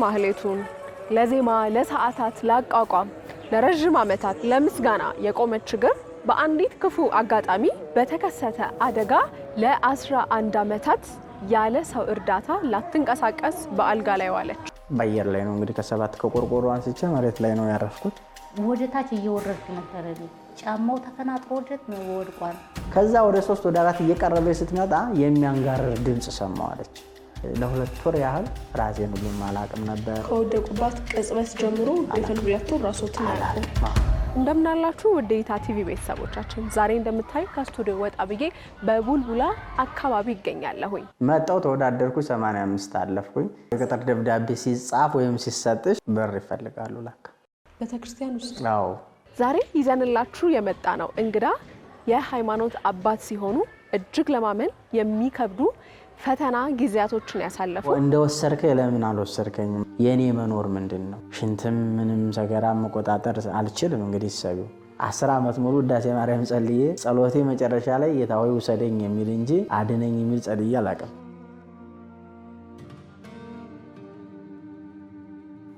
ማህሌቱን ለዜማ ለሰዓታት ላቋቋም ለረጅም ዓመታት ለምስጋና የቆመች እግር በአንዲት ክፉ አጋጣሚ በተከሰተ አደጋ ለ11 ዓመታት ያለ ሰው እርዳታ ላትንቀሳቀስ በአልጋ ላይ ዋለች። በአየር ላይ ነው እንግዲህ ከሰባት ከቆርቆሮ አንስቼ መሬት ላይ ነው ያረፍኩት። ወደ ታች እየወረድኩ ነበር። ጫማው ተፈናጥሮ ነው ወድቋል። ከዛ ወደ 3 ወደ 4 እየቀረበ ስትመጣ የሚያንጋርር ድምጽ ሰማዋለች። ለ2 ወር ያህል ራሴን ሁሉ ማላቅም ነበር። ከወደቁባት ቅጽበት ጀምሮ የፈን 2 ወር ራስዎትን ያላቁ። እንደምናላችሁ ወዴታ ቲቪ ቤተሰቦቻችን ዛሬ እንደምታዩ ከስቱዲዮ ወጣ ብዬ በቡልቡላ አካባቢ ይገኛለሁኝ። መጣው ተወዳደርኩ 85 አለፍኩኝ። የገጠር ደብዳቤ ሲጻፍ ወይም ሲሰጥሽ በር ይፈልጋሉ ለካ ቤተክርስቲያን ውስጥ። አዎ ዛሬ ይዘንላችሁ የመጣ ነው እንግዳ የሃይማኖት አባት ሲሆኑ እጅግ ለማመን የሚከብዱ ፈተና ጊዜያቶችን ያሳለፉ። እንደወሰርከ ለምን አልወሰርከኝም? የኔ መኖር ምንድነው? ሽንትም ምንም ሰገራ መቆጣጠር አልችልም። እንግዲህ ሰው 10 ዓመት ሙሉ ውዳሴ ማርያም ጸልዬ ጸሎቴ መጨረሻ ላይ የታወይ ውሰደኝ የሚል እንጂ አድነኝ የሚል ጸልዬ አላውቅም።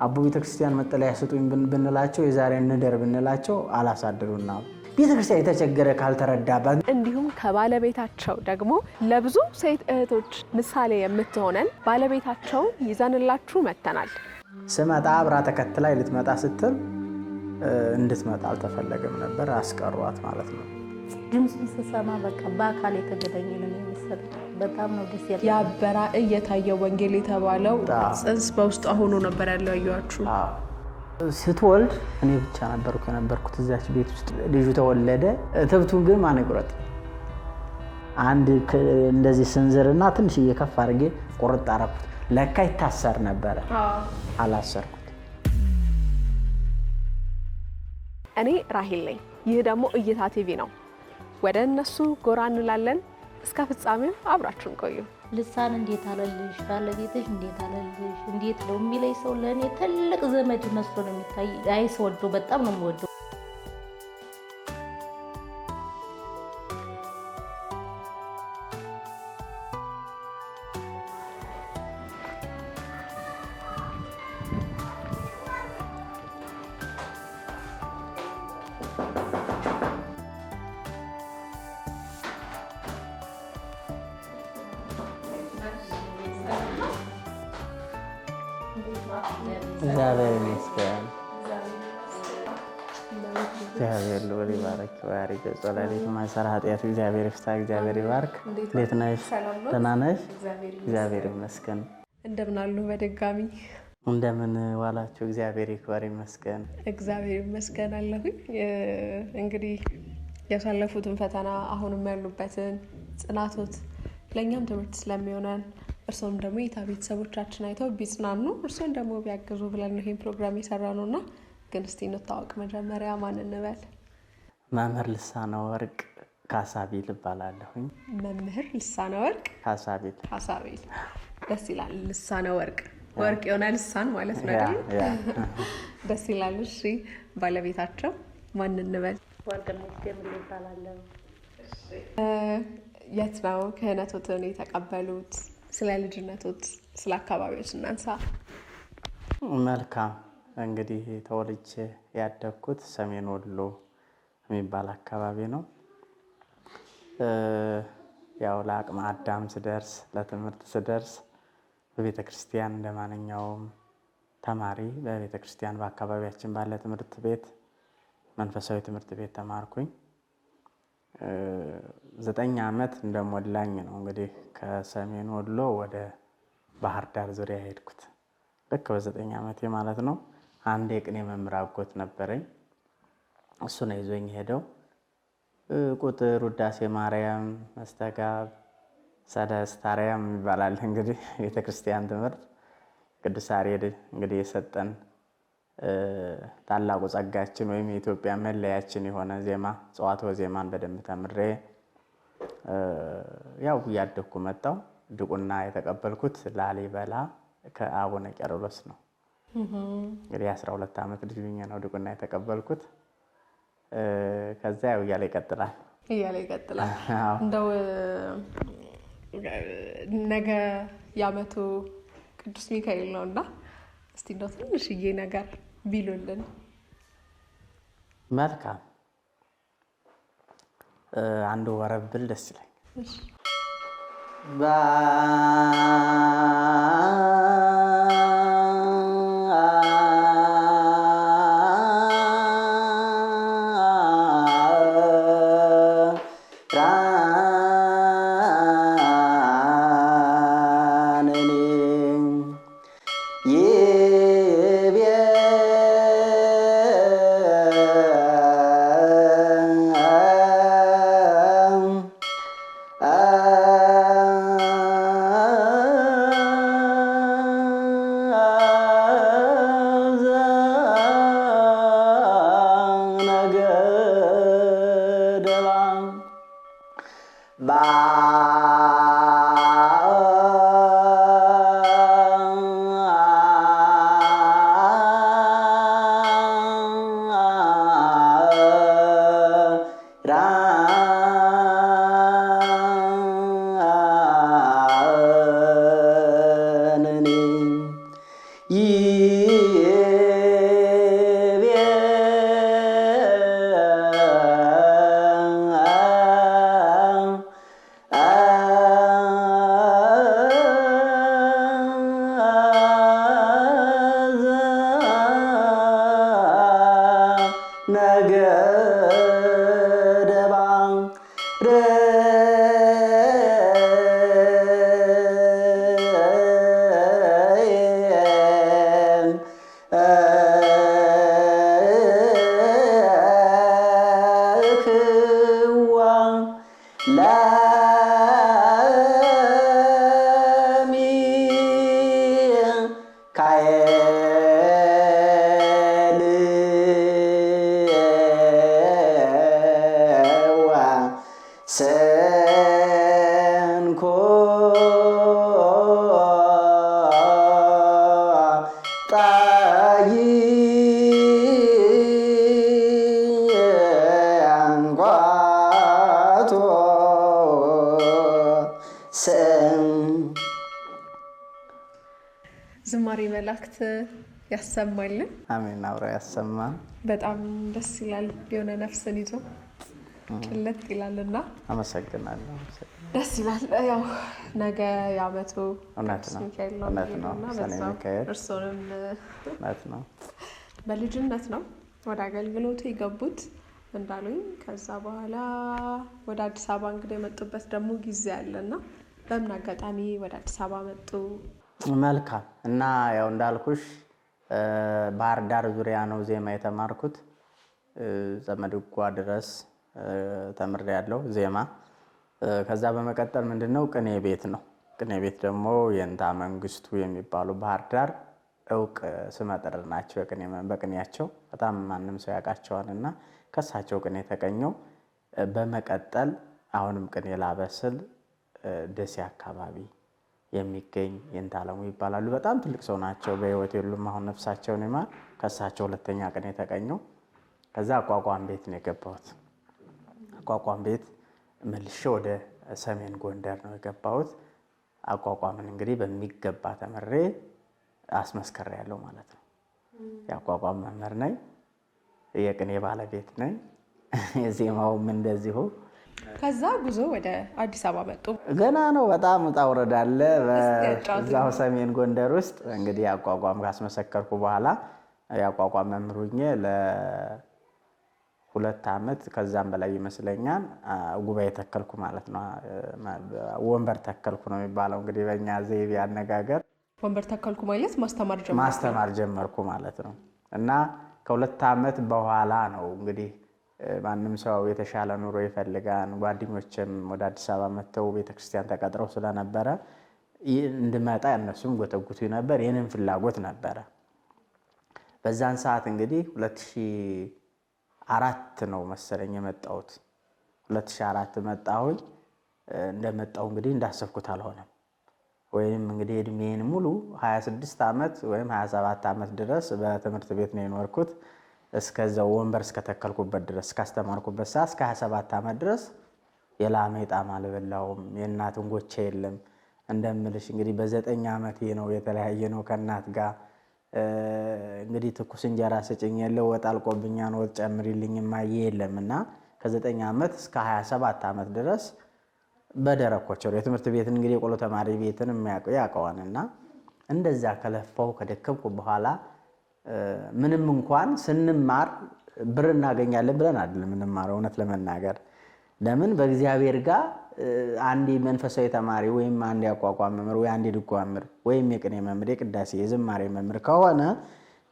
አቡ ቤተክርስቲያን መጠለያ ስጡኝ ብንላቸው የዛሬ እንደር ብንላቸው አላሳድሩና ቤተክርስቲያን የተቸገረ ካልተረዳባት። እንዲሁም ከባለቤታቸው ደግሞ ለብዙ ሴት እህቶች ምሳሌ የምትሆነን ባለቤታቸው ይዘንላችሁ መተናል። ስመጣ አብራ ተከትላ ልትመጣ ስትል እንድትመጣ አልተፈለገም ነበር፣ አስቀሯት ማለት ነው። ድምጽ ስሰማ በቃ በአካል የተገናኘ ነው የሚመስል። በጣም ነው ደስ ያለው። ያበራ እየታየ ወንጌል የተባለው ጽንስ በውስጥ ሆኖ ነበር ያለው። ያያችሁ ስትወልድ እኔ ብቻ ነበርኩት እዛች ቤት ውስጥ። ልጁ ተወለደ። እትብቱን ግን ማን ይቆረጥ? አንድ እንደዚህ ስንዝርና ትንሽ እየከፍ አድርጌ ቁርጥ አደረኩት። ለካ ይታሰር ነበረ፣ አላሰርኩት። እኔ ራሂል ነኝ። ይህ ደግሞ እይታ ቲቪ ነው። ወደ እነሱ ጎራ እንላለን። እስከ ፍጻሜው አብራችሁን ቆዩ። ልሳን እንዴት አለልሽ፣ ባለቤትሽ እንዴት አለልሽ፣ እንዴት ነው የሚለኝ ሰው ለእኔ ትልቅ ዘመድ መስሎ ነው የሚታይ። አይስወደው በጣም ነው የምወደው። እግዚአብሔር ይመስገን። እግዚአብሔር ልወል ይባርክ። ዋሪ ገጸላሊት ማሰራ ኃጢአት እግዚአብሔር ይፍታ። እግዚአብሔር ይባርክ። እንዴት ነሽ? ደህና ነሽ? እግዚአብሔር ይመስገን። እንደምን አሉ? በድጋሚ እንደምን ዋላችሁ? እግዚአብሔር ይክበር ይመስገን። እግዚአብሔር ይመስገን አለሁኝ። እንግዲህ ያሳለፉትን ፈተና አሁንም ያሉበትን ጽናቶት ለኛም ትምህርት ስለሚሆነን እርሶም ደግሞ የታ ቤተሰቦቻችን አይተው ቢጽናኑ እርሶን ደግሞ ቢያግዙ ብለን ነው ይሄን ፕሮግራም የሰራነውና ግን እስቲ እንታወቅ። መጀመሪያ ማን እንበል? መምህር ልሳነ ወርቅ ካሳቤል እባላለሁኝ። መምህር ልሳነ ወርቅ ካሳቤል። ደስ ይላል። ልሳነ ወርቅ ወርቅ የሆነ ልሳን ማለት ነው አይደል? ደስ ይላል። እሺ ባለቤታቸው ማን እንበል? ወርቅነሽ ደምል ይባላል። የት ነው ክህነቶትን የተቀበሉት? ስለ ልጅነቶት ስለ አካባቢው እናንሳ። መልካም። እንግዲህ ተወልጄ ያደግኩት ሰሜን ወሎ የሚባል አካባቢ ነው። ያው ለአቅመ አዳም ስደርስ ለትምህርት ስደርስ በቤተ ክርስቲያን እንደማንኛውም ተማሪ በቤተ ክርስቲያን በአካባቢያችን ባለ ትምህርት ቤት መንፈሳዊ ትምህርት ቤት ተማርኩኝ። 9 ዓመት እንደሞላኝ ነው እንግዲህ ከሰሜን ወሎ ወደ ባህር ዳር ዙሪያ ሄድኩት። ልክ በ9 ዓመቴ ማለት ነው። አንድ የቅኔ መምህር አጎት ነበረኝ። እሱ ነው ይዞኝ ሄደው ቁጥር፣ ውዳሴ ማርያም፣ መስተጋብ፣ ሰለስት አርያም ይባላል እንግዲህ ቤተክርስቲያን ትምህርት ቅዱስ ያሬድ እንግዲህ የሰጠን ታላቁ ጸጋችን ወይም የኢትዮጵያ መለያችን የሆነ ዜማ ጸዋትወ ዜማን በደንብ ተምሬ ያው ያደኩ መጣው። ድቁና የተቀበልኩት ላሊበላ ከአቡነ ቄርሎስ ነው። እንግዲህ 12 ዓመት ልጅ ሆኜ ነው ድቁና የተቀበልኩት። ከዛ ያው እያለ ይቀጥላል። እንደው ነገ ያመቱ ቅዱስ ሚካኤል ነውና እስቲ እንደው ትንሽዬ ነገር ቢሉልን። መልካም አንዱ ወረብ ብል ደስ ይለኛል። እሺ ዝማሬ መላእክት ያሰማልን። አሜን። አብሮ ያሰማን። በጣም ደስ ይላል። የሆነ ነፍስን ይዞ ቅልጥ ይላልና አመሰግናለሁ። ደስ ይላል። ያው ነገ የዓመቱ እውነት ነው። ሰኔ ሚካኤል እርሶንም እውነት ነው በልጅነት ነው ወደ አገልግሎቱ የገቡት እንዳሉኝ። ከዛ በኋላ ወደ አዲስ አበባ እንግዲህ የመጡበት ደግሞ ጊዜ አለና በምን አጋጣሚ ወደ አዲስ አበባ መጡ? መልካም እና ያው እንዳልኩሽ ባህር ዳር ዙሪያ ነው ዜማ የተማርኩት። ዘመድጓ ድረስ ተምሬያለሁ ዜማ። ከዛ በመቀጠል ምንድነው ቅኔ ቤት ነው። ቅኔ ቤት ደግሞ የእንታ መንግስቱ የሚባሉ ባህር ዳር እውቅ ስመጥር ናቸው። በቅኔያቸው በጣም ማንም ሰው ያውቃቸዋልና ከሳቸው ቅኔ ተቀኘው። በመቀጠል አሁንም ቅኔ ላበስል ደሴ አካባቢ የሚገኝ የእንታለሙ ይባላሉ። በጣም ትልቅ ሰው ናቸው። በህይወት የሉም አሁን ነፍሳቸውን ይማር። ከሳቸው ሁለተኛ ቅኔ ተቀኘው። ከዛ አቋቋም ቤት ነው የገባሁት። አቋቋም ቤት መልሼ ወደ ሰሜን ጎንደር ነው የገባሁት። አቋቋምን እንግዲህ በሚገባ ተምሬ አስመስክሬያለሁ ማለት ነው። የአቋቋም መምህር ነኝ። የቅኔ ባለቤት ነኝ። የዜማውም እንደዚሁ። ከዛ ጉዞ ወደ አዲስ አበባ መጡ። ገና ነው። በጣም ውጣ ውረድ አለ በዛው ሰሜን ጎንደር ውስጥ። እንግዲህ አቋቋም ካስመሰከርኩ በኋላ የአቋቋም መምህር ሆኜ ለ2 ዓመት ከዛም በላይ ይመስለኛል ጉባኤ ተከልኩ ማለት ነው። ወንበር ተከልኩ ነው የሚባለው እንግዲህ በእኛ ዘይቤ አነጋገር። ወንበር ተከልኩ ማለት ማስተማር ጀመርኩ ማለት ነው። እና ከ2 ዓመት በኋላ ነው እንግዲህ ማንም ሰው የተሻለ ኑሮ ይፈልጋል። ጓደኞችም ወደ አዲስ አበባ መጥተው ቤተክርስቲያን ተቀጥረው ስለነበረ እንድመጣ እነሱም ጎተጉቱ ነበር። የኔም ፍላጎት ነበረ። በዛን ሰዓት እንግዲህ 2004 ነው መሰለኝ የመጣሁት። 2004 መጣሁኝ። እንደመጣሁ እንግዲህ እንዳሰብኩት አልሆነም። ወይም እንግዲህ እድሜን ሙሉ 26 ዓመት ወይም 27 ዓመት ድረስ በትምህርት ቤት ነው የኖርኩት። እስከዛው ወንበር እስከተከልኩበት ድረስ እስካስተማርኩበት ሰዓት እስከ 27 ዓመት ድረስ የላመ ጣም አልበላውም። የእናት እንጎቻ የለም። እንደምልሽ እንግዲህ በ9 ዓመቴ ነው የተለያየ ነው ከእናት ጋር። እንግዲህ ትኩስ እንጀራ ስጭኝ የለ ወጥ አልቆብኛን ወጥ ጨምሪልኝ ማየ የለም እና ከ9 ዓመት እስከ 27 ዓመት ድረስ በደረኮቸው የትምህርት ቤትን እንግዲህ የቆሎ ተማሪ ቤትን የሚያውቀው ያውቀዋልና እንደዛ ከለፋው ከደከምኩ በኋላ ምንም እንኳን ስንማር ብር እናገኛለን ብለን አይደለም የምንማረው። እውነት ለመናገር ለምን በእግዚአብሔር ጋር አንድ መንፈሳዊ ተማሪ ወይም አንድ ያቋቋም መምህር ወይ አንድ ድጓ መምህር ወይም የቅኔ መምህር የቅዳሴ የዝማሬ መምህር ከሆነ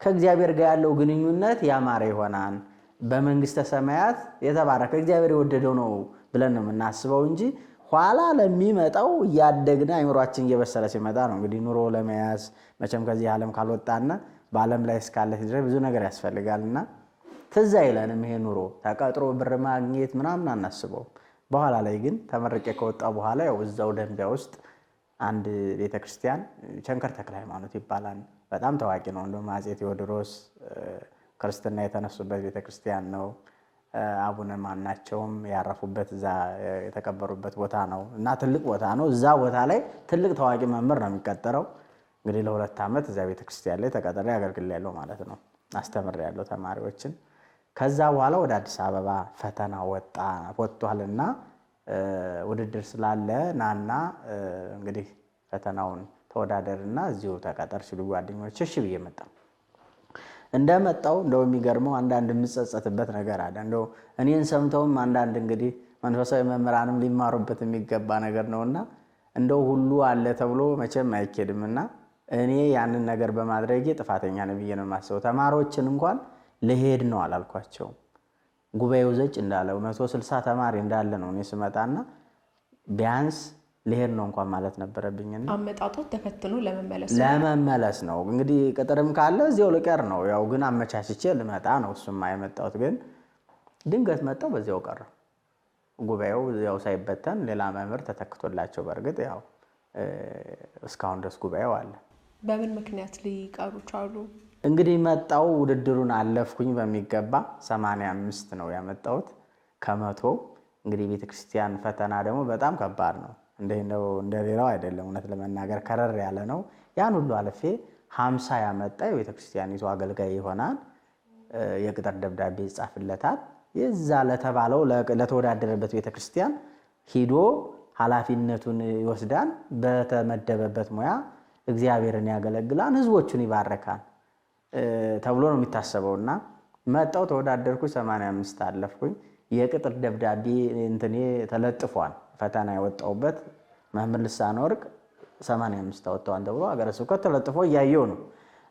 ከእግዚአብሔር ጋር ያለው ግንኙነት ያማረ ይሆናል። በመንግስተ ሰማያት የተባረከ እግዚአብሔር የወደደው ነው ብለን ነው የምናስበው እንጂ ኋላ ለሚመጣው እያደግና አይምሯችን እየበሰለ ሲመጣ ነው እንግዲህ ኑሮ ለመያዝ መቼም ከዚህ ዓለም ካልወጣና በዓለም ላይ እስካለች ድረስ ብዙ ነገር ያስፈልጋልና ትዝ አይለንም። ይሄ ኑሮ ተቀጥሮ ብር ማግኘት ምናምን አናስበው። በኋላ ላይ ግን ተመርቄ ከወጣ በኋላ ያው እዛው ደንቢያ ውስጥ አንድ ቤተክርስቲያን ቸንከር ተክለ ሃይማኖት ይባላል። በጣም ታዋቂ ነው። እንደውም አፄ ቴዎድሮስ ክርስትና የተነሱበት ቤተክርስቲያን ነው። አቡነ ማናቸውም ያረፉበት እዛ የተቀበሩበት ቦታ ነው እና ትልቅ ቦታ ነው። እዛ ቦታ ላይ ትልቅ ታዋቂ መምህር ነው የሚቀጠረው። እንግዲህ ለ2 ዓመት እዛ ቤተክርስቲያን ላይ ተቀጥሬ አገልግያለሁ ማለት ነው። አስተምሬያለሁ ተማሪዎችን። ከዛ በኋላ ወደ አዲስ አበባ ፈተና ወጥቷልና ውድድር ስላለ ናና እንግዲህ ፈተናውን ተወዳደርና እዚሁ ተቀጠር ሲሉ ጓደኞቼ እሺ ብዬ መጣሁ። እንደመጣው እንደው የሚገርመው አንዳንድ የምጸጸትበት ነገር አለ። እንደው እኔን ሰምተውም አንዳንድ እንግዲህ መንፈሳዊ መምህራንም ሊማሩበት የሚገባ ነገር ነውና እንደው ሁሉ አለ ተብሎ መቼም አይኬድምና እኔ ያንን ነገር በማድረጌ ጥፋተኛ ነኝ ብዬ ነው የማስበው። ተማሪዎችን እንኳን ልሄድ ነው አላልኳቸው። ጉባኤው ዘጭ እንዳለው 160 ተማሪ እንዳለ ነው እኔ ስመጣና ቢያንስ ልሄድ ነው እንኳን ማለት ነበረብኝና አመጣጦት ተፈትኖ ለመመለስ ነው። እንግዲህ ቅጥርም ካለ እዚያው ልቀር ነው። ያው ግን አመቻችቼ ልመጣ ነው። እሱም አይመጣውት ግን ድንገት መጣው በዚያው ቀረ። ጉባኤው ያው ሳይበተን ሌላ መምህር ተተክቶላቸው በርግጥ ያው እስካሁን ድረስ ጉባኤው አለ። በምን ምክንያት ሊቀሩ ቻሉ? እንግዲህ መጣው ውድድሩን አለፍኩኝ በሚገባ 85 ነው ያመጣሁት ከመቶ። እንግዲህ ቤተክርስቲያን ፈተና ደግሞ በጣም ከባድ ነው። እንደሌላው አይደለም። እውነት ለመናገር ከረር ያለ ነው። ያን ሁሉ አለፌ 50 ያመጣ የቤተክርስቲያኒቱ አገልጋይ ይሆናል። የቅጥር ደብዳቤ ይጻፍለታል። የዛ ለተባለው ለተወዳደረበት ቤተክርስቲያን ሂዶ ኃላፊነቱን ይወስዳል። በተመደበበት ሙያ እግዚአብሔርን ያገለግላል፣ ህዝቦቹን ይባረካል ተብሎ ነው የሚታሰበውና መጣው ተወዳደርኩ 85 አለፍኩኝ። የቅጥር ደብዳቤ እንትኔ ተለጥፏል። ፈተና የወጣውበት መምህር ልሳነ ወርቅ 85 አወጣዋን ተብሎ አገረ ስብከት ተለጥፎ እያየው ነው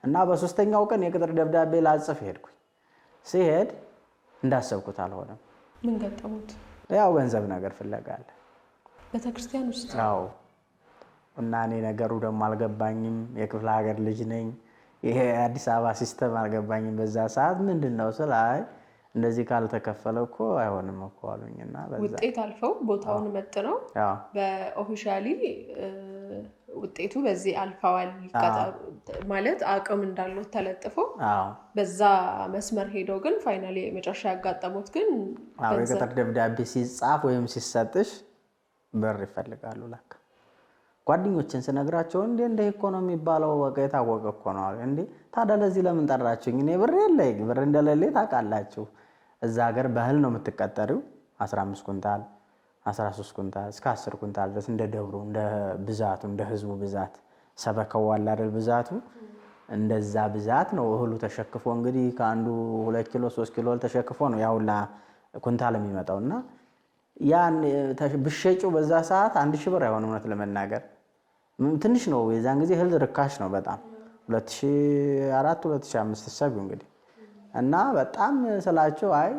እና በሶስተኛው ቀን የቅጥር ደብዳቤ ላጽፍ ሄድኩኝ። ሲሄድ እንዳሰብኩት አልሆነም። ምን ገጠሙት? ያው ገንዘብ ነገር ፍለጋ አለ ቤተክርስቲያን ውስጥ። አዎ እና እኔ ነገሩ ደግሞ አልገባኝም። የክፍለ ሀገር ልጅ ነኝ። ይሄ አዲስ አበባ ሲስተም አልገባኝም በዛ ሰዓት። ምንድነው ስላይ እንደዚህ ካልተከፈለ እኮ አይሆንም እኮ አሉኝና በዛ ውጤት አልፈው ቦታውን መጥነው በኦፊሻሊ ውጤቱ በዚህ አልፈዋል ማለት አቅም እንዳለው ተለጥፎ በዛ መስመር ሄደው ግን ፋይናሊ መጨረሻ ያጋጠሙት ግን የቅጥር ደብዳቤ ሲጻፍ ወይም ሲሰጥሽ ብር ይፈልጋሉ። ለካ ጓደኞችን ስነግራቸው እንደ ኢኮኖሚ ባለው በቃ የታወቀ እኮ ነው እንዴ ታዲያ ለዚህ ለምን ጠራችሁኝ? እኔ ብር የለኝ ብር እንደሌለ ታውቃላችሁ። እዛ ሀገር ባህል ነው የምትቀጠሪው 15 ኩንታል 13 ኩንታል እስከ 10 ኩንታል ድረስ እንደ ደብሩ እንደ ብዛቱ እንደ ህዝቡ ብዛት ሰበከው አለ አይደል ብዛቱ እንደዛ ብዛት ነው እህሉ ተሸክፎ እንግዲህ ከአንዱ 2 ኪሎ 3 ኪሎ ተሸክፎ ነው ያውላ ኩንታል የሚመጣውና ያን ብሸጪው በዛ ሰዓት 1000 ብር አይሆንም። እውነት ለመናገር ትንሽ ነው። የዛን ጊዜ እህል ርካሽ ነው በጣም 2004 2005 ተሰብዩ እንግዲህ እና በጣም ስላቸው አይ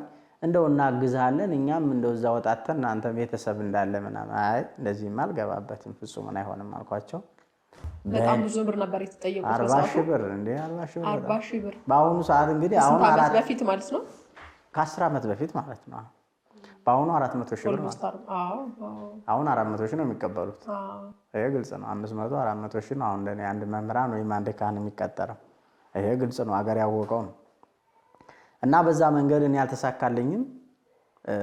እንደው እናግዛለን እኛም እንደው እዛ ወጣተን አንተ ቤተሰብ እንዳለ ምናምን አይ እንደዚህማ አልገባበትም ፍጹም አይሆንም አልኳቸው። በጣም ብዙ ብር ነበር የተጠየቁት። 40,000 ብር እንዴ 40,000 ብር በአሁኑ ሰዓት እንግዲህ አሁን 4 ዓመት በፊት ማለት ነው ከ10 ዓመት በፊት ማለት ነው። በአሁኑ 400,000 ብር ማለት አሁን 400,000 ነው የሚቀበሉት። ይሄ ግልጽ ነው። 500 400,000 ነው አሁን ለኔ አንድ መምህራን ወይም አንድ ካህን የሚቀጠረው። ይሄ ግልጽ ነው፣ አገር ያወቀው ነው። እና በዛ መንገድ እኔ ያልተሳካልኝም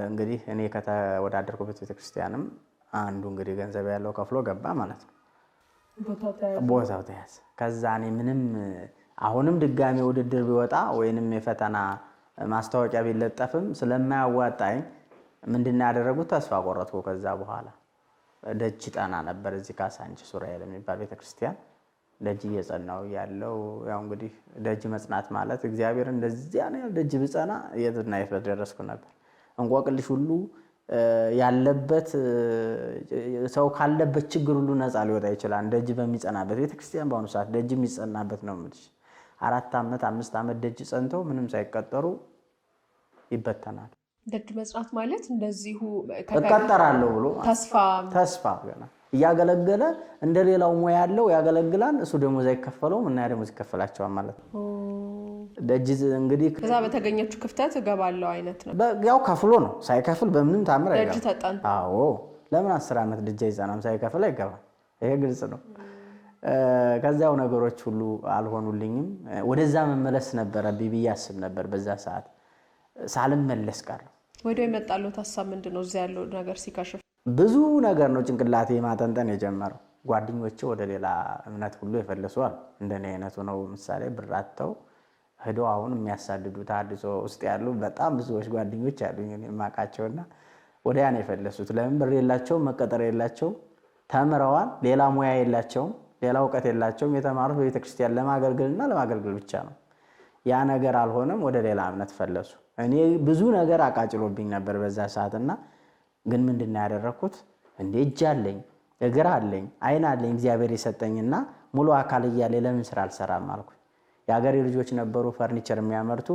እንግዲህ እኔ ከተወዳደርኩበት ቤተክርስቲያንም አንዱ እንግዲህ ገንዘብ ያለው ከፍሎ ገባ ማለት ነው። ቦታው ተያዘ። ከዛ እኔ ምንም አሁንም ድጋሚ ውድድር ቢወጣ ወይንም የፈተና ማስታወቂያ ቢለጠፍም ስለማያዋጣኝ ምንድነው ያደረጉት? ተስፋ ቆረጥኩ። ከዛ በኋላ ደጅ ጠና ነበር እዚህ ካሳንቺስ ሱራኤል የሚባል ቤተክርስቲያን ደጅ እየጸናው ያለው። ያው እንግዲህ ደጅ መጽናት ማለት እግዚአብሔር እንደዚያ ነው። ደጅ ብጸና የትና የት ደረስኩ ነበር። እንቆቅልሽ ሁሉ ያለበት ሰው ካለበት ችግር ሁሉ ነፃ ሊወጣ ይችላል ደጅ በሚጸናበት። ቤተክርስቲያን በአሁኑ ሰዓት ደጅ የሚጸናበት ነው የምልሽ። 4 ዓመት 5 ዓመት ደጅ ጸንተው ምንም ሳይቀጠሩ ይበተናል። ደጅ መጽናት ማለት እንደዚሁ እቀጠራለሁ ብሎ ተስፋ ገና እያገለገለ እንደሌላው ሙያ ያለው ያገለግላል። እሱ ደሞዝ አይከፈለውም እና ደሞዝ ይከፈላቸዋል ማለት ነው። ደጅ እንግዲህ ከዛ በተገኘችው ክፍተት እገባለሁ አይነት ነው። ያው ከፍሎ ነው፣ ሳይከፍል በምንም ታምር አይገባም። ደጅ ተጣን። አዎ ለምን 10 ዓመት ደጅ አይጸናም? ሳይከፍል አይገባም። ይሄ ግልጽ ነው። ከዛው ነገሮች ሁሉ አልሆኑልኝም። ወደዛ መመለስ ነበረብኝ ብዬ አስብ ነበር። በዛ ሰዓት ሳልመለስ ቀረሁ። ወዲያው የመጣለው ሐሳብ ምንድነው? እዚያ ያለው ነገር ሲከሽፍ ብዙ ነገር ነው ጭንቅላቴ ማጠንጠን የጀመረው። ጓደኞቼ ወደ ሌላ እምነት ሁሉ የፈለሱ አሉ። እንደኔ አይነቱ ነው። ምሳሌ ብራተው ሄደው አሁን የሚያሳድዱ ታድሶ ውስጥ ያሉ በጣም ብዙዎች ጓደኞች አሉኝ የማውቃቸውና ወዲያ ነው የፈለሱት። ለምን? ብር የላቸውም፣ መቀጠር የላቸውም፣ ተምረዋል፣ ሌላ ሙያ የላቸውም፣ ሌላ እውቀት የላቸውም። የተማሩት በቤተክርስቲያን ለማገልገልና ለማገልገል ብቻ ነው። ያ ነገር አልሆነም፣ ወደ ሌላ እምነት ፈለሱ። እኔ ብዙ ነገር አቃጭሎብኝ ነበር በዛ ሰዓትና ግን ምንድነው ያደረኩት? እንደ እጅ አለኝ፣ እግር አለኝ፣ አይን አለኝ እግዚአብሔር የሰጠኝና ሙሉ አካል እያለ ለምን ስራ አልሰራም አልኩ። የሀገሬ ልጆች ነበሩ ፈርኒቸር የሚያመርቱ።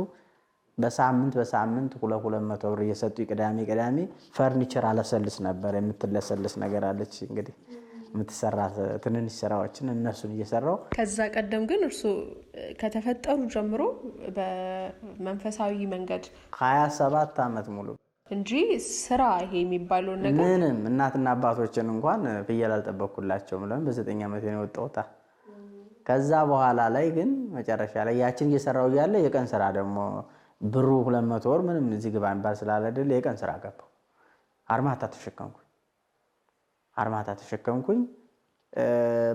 በሳምንት 200 ብር እየሰጡ ቅዳሜ ፈርኒቸር አለሰልስ ነበር። የምትለሰልስ ነገር አለች እንግዲህ የምትሰራ ትንንሽ ስራዎችን እነሱን እየሰራው። ከዛ ቀደም ግን እርሱ ከተፈጠሩ ጀምሮ በመንፈሳዊ መንገድ 27 ዓመት ሙሉ እንጂ ስራ ይሄ የሚባለው ነገር ምንም እናትና አባቶችን እንኳን ፍየል አልጠበቅኩላቸውም። ለምን? በ9 ዓመት ነው የወጣሁት። ከዛ በኋላ ላይ ግን መጨረሻ ላይ ያችን እየሰራው ያለ የቀን ስራ ደግሞ ብሩ 200 ወር ምንም እዚህ ግባ እንባል ስላለ አይደል የቀን ስራ ገባው። አርማታ ተሸከምኩኝ።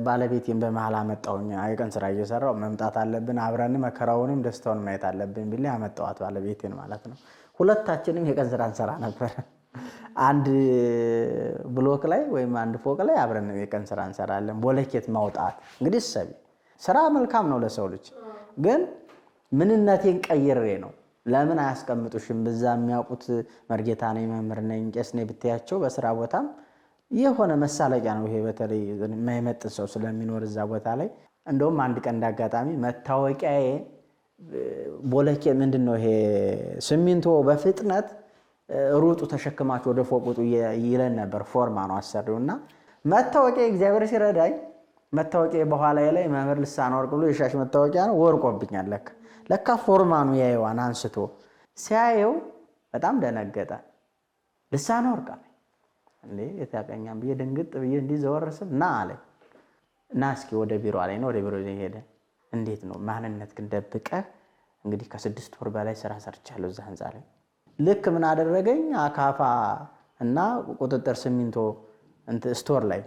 ባለቤቴን በመሃል አመጣውኝ። የቀን ስራ እየሰራው መምጣት አለብን አብረን መከራውንም ደስታውን ማየት አለብን ቢል አመጣዋት ባለቤቴን ማለት ነው። ሁለታችንም የቀን ስራ እንሰራ ነበር። አንድ ብሎክ ላይ ወይም አንድ ፎቅ ላይ አብረን የቀን ስራ እንሰራለን። ቦለኬት ማውጣት እንግዲህ ስራ መልካም ነው ለሰው ልጅ። ግን ምንነቴን ቀይሬ ነው። ለምን አያስቀምጡሽም? በዛ የሚያውቁት መርጌታ ነኝ መምህር ነኝ ቄስ ነኝ ብትያቸው በስራ ቦታም የሆነ መሳለቂያ ነው። ይሄ በተለይ የማይመጥን ሰው ስለሚኖር እዛ ቦታ ላይ እንደውም አንድ ቀን እንዳጋጣሚ መታወቂያዬ ቦለኬ ምንድነው ይሄ ሲሚንቶ በፍጥነት ሩጡ ተሸክማችሁ ወደ ፎቅ ውጡ ይለን ነበር ፎርማኑ አሰሪውና መታወቂያ እግዚአብሔር ሲረዳኝ መታወቂያ በኋላ ላይ መምህር ልሳነ ወርቅ ብሎ የሻሽ መታወቂያ ነው ወርቆብኛል። ለካ ፎርማኑ ያየዋን አንስቶ ሲያየው በጣም ደነገጠ። ልሳነ ወርቅ አለ እንዴ የታቀኛም ብዬ ድንግጥ ብዬ እንዲህ ዘወርስም ና አለኝ። ና እስኪ ወደ ቢሮ አለኝ። ወደ ቢሮ ሄደ። እንዴት ነው ማንነት ግን ደብቀህ እንግዲህ ከ6 ወር በላይ ስራ ሰርቻለሁ እዛ ህንጻ ላይ። ልክ ምን አደረገኝ? አካፋ እና ቁጥጥር ሲሚንቶ ስቶር ላይ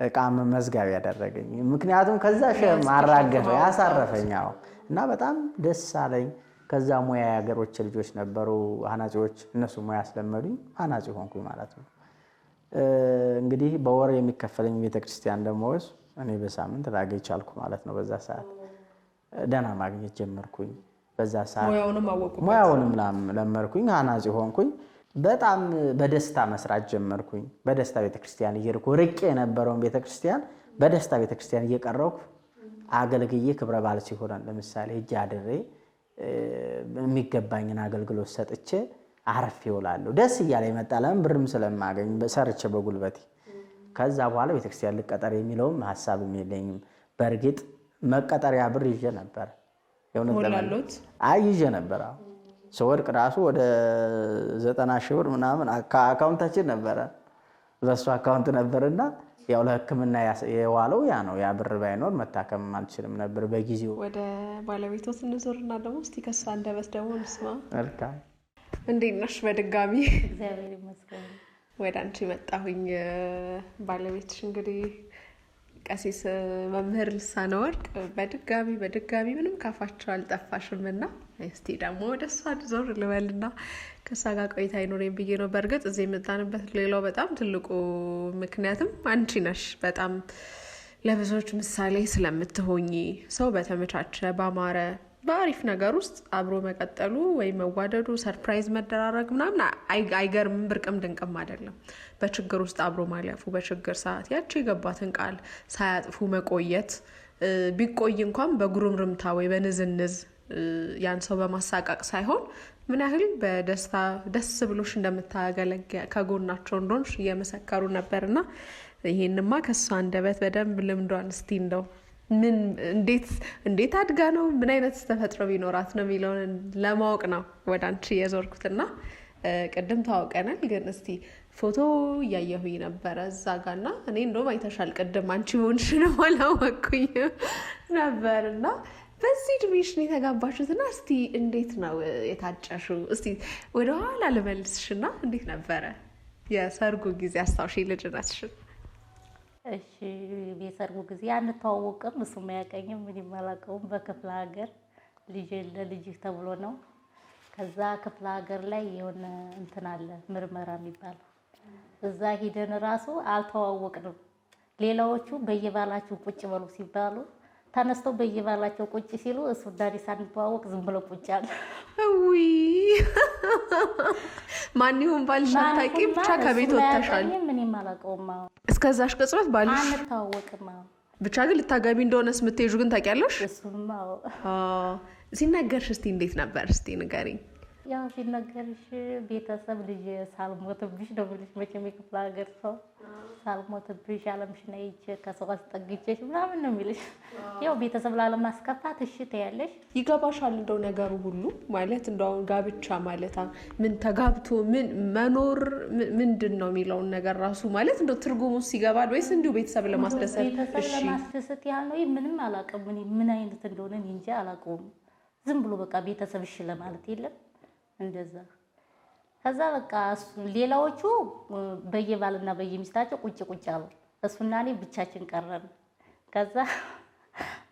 እቃ መዝጋቢ ያደረገኝ። ምክንያቱም ከዛ ሸም አራገፈ ያሳረፈኛው እና በጣም ደስ አለኝ። ከዛ ሙያ ያገሮች ልጆች ነበሩ አናጺዎች፣ እነሱ ሙያ አስለመዱኝ። አናጺ ሆንኩኝ ማለት ነው። እንግዲህ በወር የሚከፈለኝ ቤተክርስቲያን ደሞዝ እኔ በሳምንት ላገኝ ቻልኩ ማለት ነው። በዛ ሰዓት ደህና ማግኘት ጀመርኩኝ። በዛ ሰዓት ሙያውንም ለመርኩኝ፣ አናጺ ሆንኩኝ። በጣም በደስታ መስራት ጀመርኩኝ። በደስታ ቤተክርስቲያን እየሄድኩ ርቄ የነበረውን ቤተክርስቲያን በደስታ ቤተክርስቲያን እየቀረብኩ አገልግዬ ክብረ በዓል ሲሆን ለምሳሌ ሂጅ አድሬ የሚገባኝን አገልግሎት ሰጥቼ አረፍ ይውላለሁ። ደስ እያለ ይመጣ። ለምን? ብርም ስለማገኝ ሰርቼ በጉልበቴ። ከዛ በኋላ ቤተክርስቲያን ልቀጠር የሚለውም ሐሳብም የለኝም። በእርግጥ መቀጠሪያ ብር ይዤ ነበር። ይዤ ነበር። ስወድቅ ራሱ ወደ 90 ሺህ ብር ምናምን አካውንታችን ነበረ። በሱ አካውንት ነበርና ያው ለሕክምና የዋለው ያ ነው። ያ ብር ባይኖር መታከም አልችልም ነበር በጊዜው። ወደ ባለቤቶት እንዞርና ደግሞ እስቲ ከሷ አንደበት ደግሞ እንስማ። መልካም። እንዴት ነሽ? በድጋሚ እግዚአብሔር ይመስገን። ወደ አንቺ መጣሁኝ። ባለቤትሽ እንግዲህ ቀሲስ መምህር ልሳነ ወርቅ በድጋሚ ምንም ካፋቸው አልጠፋሽም እና እስቲ ደግሞ ወደ እሷ ዞር ልበልና ከእሷ ጋር ቆይታ አይኖረኝ ብዬ ነው። በእርግጥ እዚህ የመጣንበት ሌላው በጣም ትልቁ ምክንያትም አንቺ ነሽ። በጣም ለብዙዎች ምሳሌ ስለምትሆኚ ሰው በተመቻቸ ባማረ በአሪፍ ነገር ውስጥ አብሮ መቀጠሉ ወይ መዋደዱ ሰርፕራይዝ መደራረግ ምናምን አይገርምም፣ ብርቅም ድንቅም አይደለም። በችግር ውስጥ አብሮ ማለፉ፣ በችግር ሰዓት ያቺ የገባትን ቃል ሳያጥፉ መቆየት፣ ቢቆይ እንኳን በጉርምርምታ ወይ በንዝንዝ ያን ሰው በማሳቀቅ ሳይሆን ምን ያህል በደስታ ደስ ብሎሽ እንደምታገለግያ ከጎናቸው እንደሆንሽ እየመሰከሩ ነበርና ይሄንማ ከሷ አንደበት በደንብ ልምዷን እስቲ እንደው ምን እንዴት አድጋ ነው ምን አይነት ተፈጥሮ ቢኖራት ነው የሚለውን ለማወቅ ነው ወደ አንቺ የዞርኩትና ቅድም ታውቀናል። ግን እስቲ ፎቶ እያየሁኝ ነበረ እዛ ጋርና እኔ እንደውም አይተሻል ቅድም አንቺ ሆንሽ ነው አላወቅኩኝ ነበርና በዚህ እድሜሽ ነው የተጋባችሁትና እስቲ እንዴት ነው የታጨሽው? እስቲ ወደኋላ ልመልስሽና እንዴት ነበረ የሰርጉ ጊዜ አስታውሺ ልጅነትሽን? እሺ የሰርጉ ጊዜ አንተዋወቅም፣ እሱም አያውቀኝም፣ እኔም አላውቀውም። በክፍለ ሀገር ልጅ ተብሎ ነው። ከዛ ክፍለ ሀገር ላይ የሆነ እንትን አለ ምርመራ የሚባል እዛ ሂደን ራሱ አልተዋወቅንም። ሌላዎቹ በየባላቸው ቁጭ በሉ ሲባሉ ተነስተው በየባላቸው ቁጭ ሲሉ እሱ ዳሪ ሳንተዋወቅ ዝም ብሎ ቁጭ አለ። ውይ ማን ይሁን ባልሽ አታውቂም፣ ብቻ ከቤት ወጥተሻል። ምንም አላውቀውም። እስከዛሽ ቅጽበት ባልሽ አንተዋወቅም። ብቻ ግን ልታገቢ እንደሆነስ የምትሄጂው ግን ታውቂያለሽ? እሱማ ሲነገርሽ እስቲ እንዴት ነበር? እስቲ ንገሪኝ። ያው ሲነገርሽ ቤተሰብ ልጅ ሳልሞትብሽ ነው ብልሽ መቼም የክፍለ ሀገር ሰው ሳልሞትብሽ አለምሽን አይቼ ከሰው አስጠግቼሽ ምናምን ነው የሚልሽ። ያው ቤተሰብ ላለማስከፋት እሺ ትያለሽ። ይገባሻል እንደው ነገሩ ሁሉ ማለት እንደው ጋብቻ ማለት ምን ተጋብቶ ምን መኖር ምንድን ነው የሚለውን ነገር ራሱ ማለት እንደው ትርጉሙ ሲገባል ወይስ እንዲሁ ቤተሰብ ለማስደሰት? ቤተሰብ ለማስደሰት ያህል ነው። ምንም አላውቅም ምን አይነት እንደሆነ እንጂ አላውቀውም። ዝም ብሎ በቃ ቤተሰብ እሺ ለማለት የለም እንደዛ። ከዛ በቃ ሌላዎቹ በየባልና በየሚስታቸው ቁጭ አሉ። እሱና እኔ ብቻችን ቀረን። ከዛ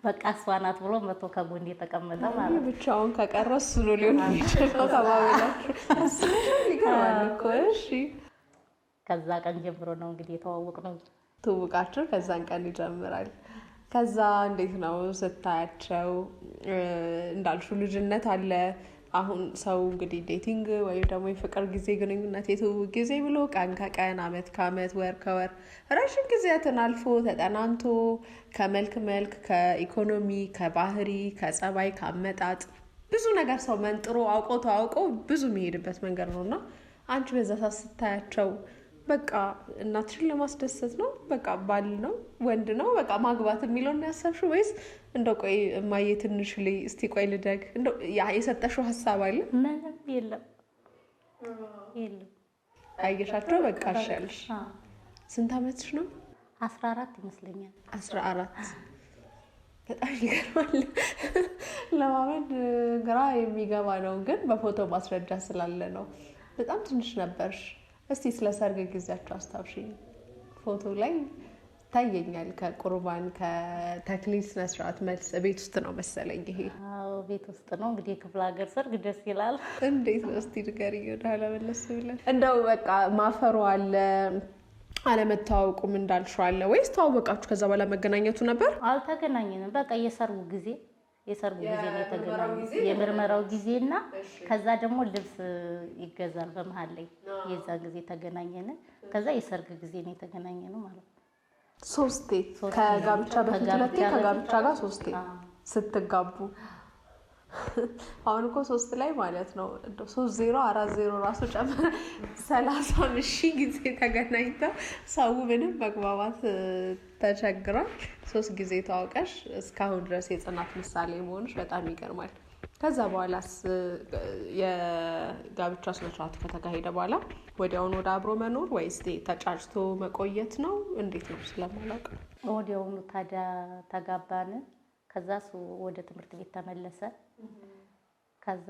በቃ እሷ ናት ብሎ መቶ ከጎን የተቀመጠ ማለት ነው። ብቻውን ከቀረ እሱ ነው ሊሆን የሚችለው ተባብላችሁ እሱ ሊቀርባል እኮ። እሺ ከዛ ቀን ጀምሮ ነው እንግዲህ የተዋወቅነው። ትውቃችሁ ከዛን ቀን ይጀምራል። ከዛ እንዴት ነው ስታያቸው? እንዳልሽው ልጅነት አለ። አሁን ሰው እንግዲህ ዴቲንግ ወይም ደግሞ የፍቅር ጊዜ ግንኙነት የትውውቅ ጊዜ ብሎ ቀን ከቀን አመት ከአመት ወር ከወር ረዥም ጊዜያትን አልፎ ተጠናንቶ ከመልክ ከኢኮኖሚ ከባህሪ ከጸባይ ከአመጣጥ ብዙ ነገር ሰው መንጥሮ አውቆ ተዋውቆ ብዙ የሚሄድበት መንገድ ነውና አንቺ በዛ ሰዓት ስታያቸው በቃ እናትሽን ለማስደሰት ነው በቃ ባል ነው ወንድ ነው በቃ ማግባት የሚለውን ያሰብሽው ወይስ እንደው ቆይ እማዬ ትንሽ ልይ እስቲ ቆይ ልደግ እንደው የሰጠሽው ሀሳብ አለ? ምንም የለም። አየሻቸው በቃ አሻልሽ። ስንት አመትሽ ነው? 14 ይመስለኛል። 14 በጣም ይገርማል። ለማመን ግራ የሚገባ ነው፣ ግን በፎቶ ማስረጃ ስላለ ነው። በጣም ትንሽ ነበርሽ። እስቲ ስለ ሰርግ ጊዜያቸው አስታውሽኝ። ፎቶ ላይ ታየኛል ከቁርባን ከተክሊል ስነ ስርዓት መልስ ቤት ውስጥ ነው መሰለኝ። ይሄ አዎ ቤት ውስጥ ነው። እንግዲህ የክፍለ ሀገር ሰርግ ደስ ይላል። እንዴት ነው እስቲ ንገሪኝ ወደኋላ መለስ ብለን። እንደው በቃ ማፈሩ አለ አለመታወቁም እንዳልሽው አለ ወይስ ተዋወቃችሁ ከዛ በኋላ መገናኘቱ ነበር? አልተገናኘንም። በቃ የሰርጉ ጊዜ ነው የተገናኘው። የምርመራው ጊዜና ከዛ ደግሞ ልብስ ይገዛል በመሃል ላይ የዛ ጊዜ ተገናኘን። ከዛ የሰርግ ጊዜ ነው የተገናኘነው ማለት ነው። ሶስቴ ከጋብቻ በፊት ሁለቴ ከጋብቻ ጋር ሶስቴ ስትጋቡ። አሁን እኮ 3 ላይ ማለት ነው 30 40 ራሱ ጨምረ 30,000 ጊዜ ተገናኝተው ሰው ምንም መግባባት ተቸግሯል። 3 ጊዜ ታውቀሽ እስካሁን ድረስ የጽናት ምሳሌ መሆንሽ በጣም ይገርማል። ከዛ በኋላስ የጋብቻ ስነ ስርዓቱ ከተካሄደ በኋላ ወዲያውኑ ወደ አብሮ መኖር ወይስ ተጫጭቶ መቆየት ነው? እንዴት ነው ስለማላውቅ። ወዲያውኑ ታዲያ ተጋባን። ከዛ እሱ ወደ ትምህርት ቤት ተመለሰ። ከዛ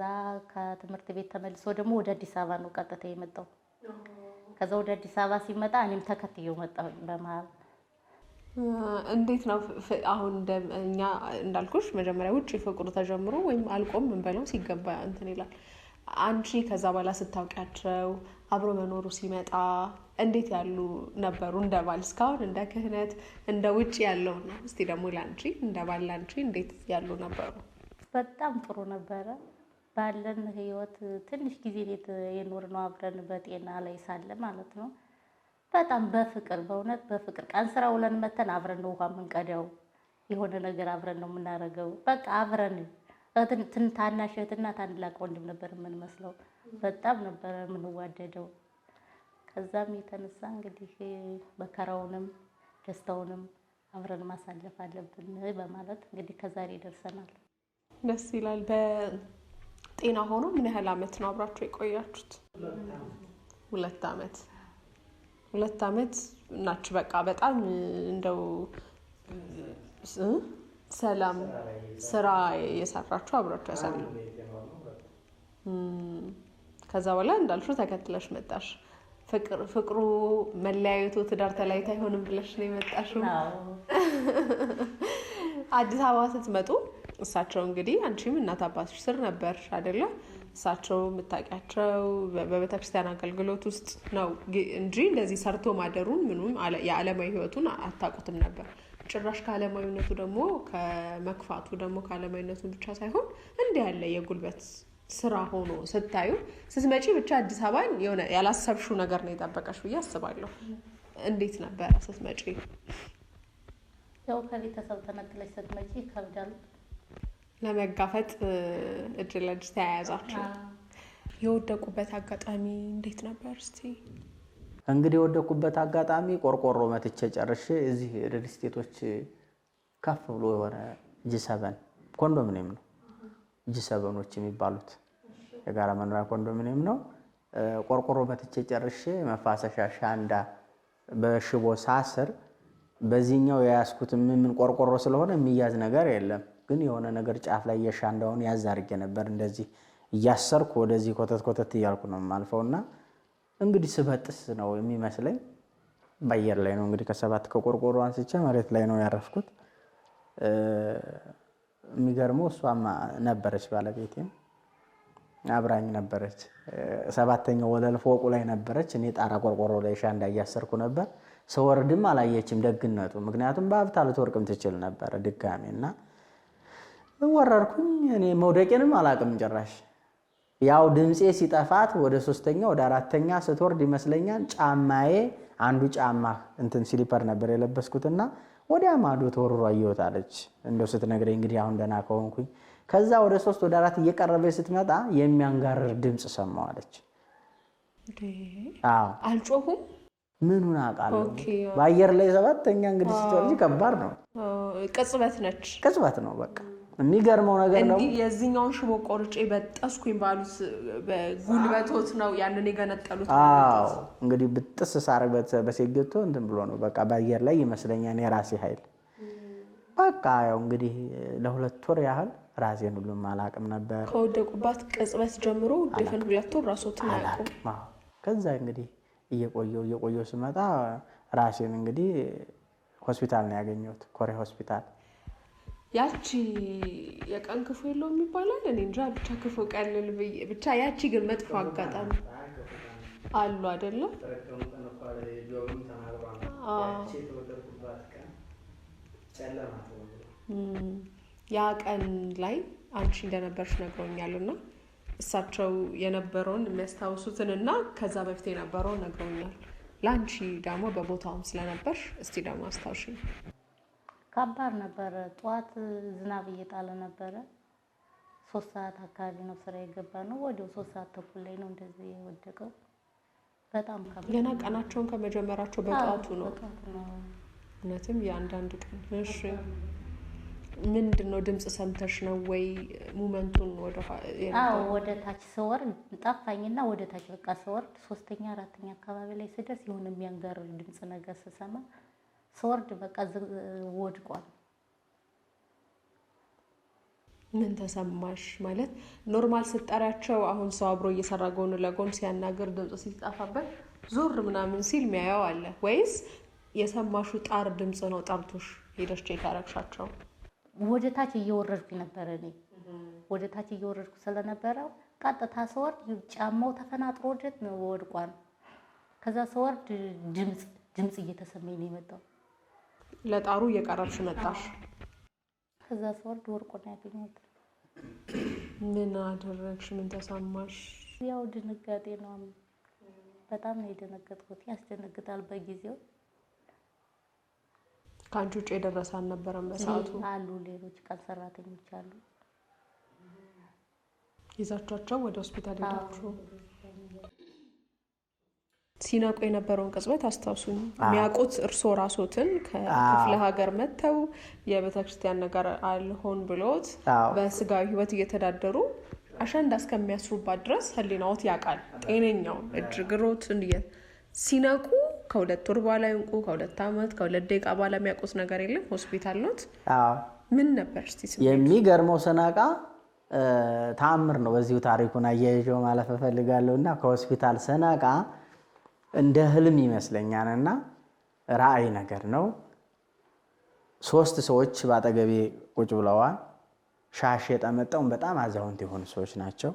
ከትምህርት ቤት ተመልሶ ደግሞ ወደ አዲስ አበባ ነው ቀጥታ የመጣው። ከዛ ወደ አዲስ አበባ ሲመጣ እኔም ተከትየው መጣሁ በመሃል። እንዴት ነው አሁን እኛ እንዳልኩሽ መጀመሪያ ውጭ ፍቅሩ ተጀምሮ ወይም አልቆም ምን በለው ሲገባ እንትን ይላል። አንቺ ከዛ በኋላ ስታውቂያቸው አብሮ መኖሩ ሲመጣ እንዴት ያሉ ነበሩ? እንደ ባል እስካሁን እንደ ክህነት እንደ ውጭ ያለው ነው። እስቲ ደግሞ ላንቺ እንደ ባል ላንቺ እንዴት ያሉ ነበሩ? በጣም ጥሩ ነበረ። ባለን ህይወት ትንሽ ጊዜ የኖርነው አብረን በጤና ላይ ሳለ ማለት ነው። በጣም በፍቅር በእውነት በፍቅር ቀን ስራ ውለን መተን አብረን ነው ውሃ የምንቀዳው፣ የሆነ ነገር አብረን ነው የምናደርገው። በቃ አብረን ታናሽ እህትና ታላቅ ወንድም ነበር የምንመስለው። በጣም ነበረ የምንዋደደው። ከዛም የተነሳ እንግዲህ መከራውንም ደስታውንም አብረን ማሳለፍ አለብን በማለት እንግዲህ ከዛሬ ደርሰናል። ደስ ይላል። በጤና ሆኖ ምን ያህል አመት ነው አብራችሁ የቆያችሁት? 2 አመት። 2 አመት ናችሁ። በቃ በጣም እንደው ሰላም ስራ የሰራችሁ አብራችሁ ያሳሉ። ከዛ በኋላ እንዳልሽው ተከትለሽ መጣሽ። ፍቅሩ መለያየቱ ትዳር ተለያይታ አይሆንም ብለሽ ነው የመጣሽው። አዲስ አበባ ስትመጡ እሳቸው እንግዲህ አንቺም እናት አባትሽ ስር ነበርሽ አይደለ? እሳቸው የምታውቂያቸው በቤተክርስቲያን አገልግሎት ውስጥ ነው እንጂ እንደዚህ ሰርቶ ማደሩን ምንም የዓለማዊ ህይወቱን አታውቁትም ነበር። ጭራሽ ከዓለማዊነቱ ደግሞ ከመክፋቱ ደግሞ ከዓለማዊነቱ ብቻ ሳይሆን እንዲህ ያለ የጉልበት ስራ ሆኖ ስታዩ ስትመጪ ብቻ አዲስ አበባን የሆነ ያላሰብሽው ነገር ነው የጠበቀሽ ብዬ አስባለሁ። እንዴት ነበረ ስትመጪ? ያው ከቤተሰብ ተነጥለሽ ስትመጪ ይከብዳል። ለመጋፈጥ እጅ ለእጅ ተያያዛችሁ። የወደቁበት አጋጣሚ እንዴት ነበር? እስቲ እንግዲህ የወደቁበት አጋጣሚ ቆርቆሮ መትቼ ጨርሼ እዚህ ሪል ስቴቶች ከፍ ብሎ የሆነ G7 ኮንዶሚኒየም ነው። G7ዎች የሚባሉት የጋራ መኖሪያ ኮንዶሚኒየም ነው። ቆርቆሮ መትቼ ጨርሼ መፋሰሻ ሻንዳ በሽቦ ሳስር በዚህኛው የያዝኩት ምን ቆርቆሮ ስለሆነ የሚያዝ ነገር የለም። ግን የሆነ ነገር ጫፍ ላይ የሻንዳውን ያዝ አድርጌ ነበር እንደዚህ እያሰርኩ ወደዚህ ኮተት እያልኩ ነው የማልፈውና እንግዲህ ስበጥስ ነው የሚመስለኝ። በአየር ላይ ነው እንግዲህ ከ7 ከቆርቆሮ አንስቼ መሬት ላይ ነው ያረፍኩት። የሚገርመው እሷም ነበረች፣ ባለቤቴም አብራኝ ነበረች። 7ኛው ወለል ፎቁ ላይ ነበረች። እኔ ጣራ ቆርቆሮ ላይ ሻንዳ እያሰርኩ ነበር። ስወርድም አላየችም ደግነቱ። ምክንያቱም በሀብታ ልትወርቅም ትችል ነበር ድጋሜና ወረርኩኝ። እኔ መውደቄንም አላቅም ጭራሽ። ያው ድምጼ ሲጠፋት ወደ 3ኛ ወደ 4ኛ ስትወርድ ይመስለኛል ጫማዬ አንዱ ጫማ እንትን ስሊፐር ነበር የለበስኩትና ወዲያ ማዶ ተወርሮ አየሁታለች። እንደው ስትነግረኝ እንግዲህ አሁን ደህና ከሆንኩኝ። ከዛ ወደ 3 ወደ 4 እየቀረበች ስትመጣ የሚያንጋርር ድምጽ ሰማዋለች። አዎ አልጮሁም። ምኑን አውቃለሁ። በአየር ላይ 7ኛ እንግዲህ ስትወርጂ ከባድ ነው። ቅጽበት ነች። ቅጽበት ነው በቃ። የሚገርመው ነገር ነው የዚህኛውን ሽቦ ቆርጬ በጠስኩኝ ባሉት በጉልበቶት ነው ያንን የገነጠሉት። አዎ እንግዲህ ብጥስ ሳረግበት በሴጌቶ እንትን ብሎ ነው በቃ በአየር ላይ ይመስለኛል የራሴ ኃይል። በቃ ያው እንግዲህ ለ2 ወር ያህል ራሴን ሁሉም አላቅም ነበር። ከወደቁባት ቅጽበት ጀምሮ ድፍን 2 ወር ራስዎትን አያውቁም። ከዛ እንግዲህ እየቆየሁ ስመጣ ራሴን እንግዲህ ሆስፒታል ነው ያገኘሁት፣ ኮሬ ሆስፒታል። ያቺ የቀን ክፉ የለውም ይባላል። እኔ እንጃ ብቻ ክፉ ቀልል ብቻ ያቺ ግን መጥፎ አጋጣሚ አሉ አይደለም? ያ ቀን ላይ አንቺ እንደነበርሽ ነግሮኛልና እሳቸው የነበረውን የሚያስታውሱትንና ከዛ በፊት የነበረውን ነግሮኛል። ለአንቺ ደግሞ በቦታውም ስለነበርሽ እስቲ ደግሞ አስታውሺ። ከባድ ነበረ። ጠዋት ዝናብ እየጣለ ነበረ። 3 ሰዓት አካባቢ ነው ስራ የገባ ነው። ወዲያው 3 ሰዓት ተኩል ላይ ነው እንደዚህ የወደቀው። በጣም ከባድ ገና ቀናቸውን ከመጀመራቸው በጠዋቱ ነው። እውነትም የአንዳንድ ቀን። እሺ ምንድነው ድምጽ ሰምተሽ ነው ወይ ሙመንቱን ወደ ታች ስወርድ ጠፋኝና ወደ ታች በቃ ስወርድ 3ኛ 4ኛ አካባቢ ላይ ስደርስ የሆነ የሚያንጋርር ድምጽ ነገር ስሰማ ስወርድ በቃ ወድቋል። ምን ተሰማሽ? ማለት ኖርማል ስጠሪያቸው አሁን ሰው አብሮ እየሰራ ጎን ለጎን ሲያናገር ድምጽ ሲጣፋበት ዞር ምናምን ሲል የሚያየው አለ ወይስ የሰማሹ ጣር ድምፅ ነው ጠርቶሽ ሄደሽ ቼክ ያደረግሻቸው? ወደ ታች እየወረድኩ ነበረ። እኔ ወደ ታች እየወረድኩ ስለነበረው ቀጥታ ስወርድ ጫማው ተፈናጥሮ ወድቋል። ከዛ ስወርድ ድምፅ እየተሰማኝ ነው የመጣው። ለጣሩ እየቀረብሽ መጣሽ? ከዛ ስወርድ ወርቆ ነው ያገኘሁት። ምን አደረግሽ? ምን ተሰማሽ? ያው ድንጋጤ ነው። በጣም ነው የደነገጥኩት። ያስደነግጣል በጊዜው። ከአንቺ ውጭ የደረሰ አልነበረም በሰዓቱ? አሉ ሌሎች ቀን ሰራተኞች አሉ። ይዛቿቸው ወደ ሆስፒታል ሄዳችሁ? ሲነቁ የነበረውን ቅጽበት አስታውሱኝ። የሚያውቁት እርስዎ ራስዎትን ከክፍለ ሀገር መጥተው የቤተክርስቲያን ነገር አልሆን ብሎት በስጋዊ ህይወት እየተዳደሩ አሸንዳ እስከሚያስሩባት ድረስ ህሊናዎት ያውቃል። ጤነኛው እጅ እግሮት ሲነቁ ከ2 ወር በኋላ ይንቁ፣ ከ2 ዓመት ከ2 ደቂቃ በኋላ የሚያውቁት ነገር የለም። ሆስፒታል ኖት? ምን ነበር እስቲ ስሜት? የሚገርመው ስነቃ ተአምር ነው። በዚሁ ታሪኩን አያይዤው ማለፍ እፈልጋለሁ እና ከሆስፒታል ስነቃ እንደ ህልም ይመስለኛል እና ራእይ ነገር ነው። 3 ሰዎች ባጠገቤ ቁጭ ብለዋል። ሻሽ የጠመጠውን በጣም አዛውንት የሆኑ ሰዎች ናቸው።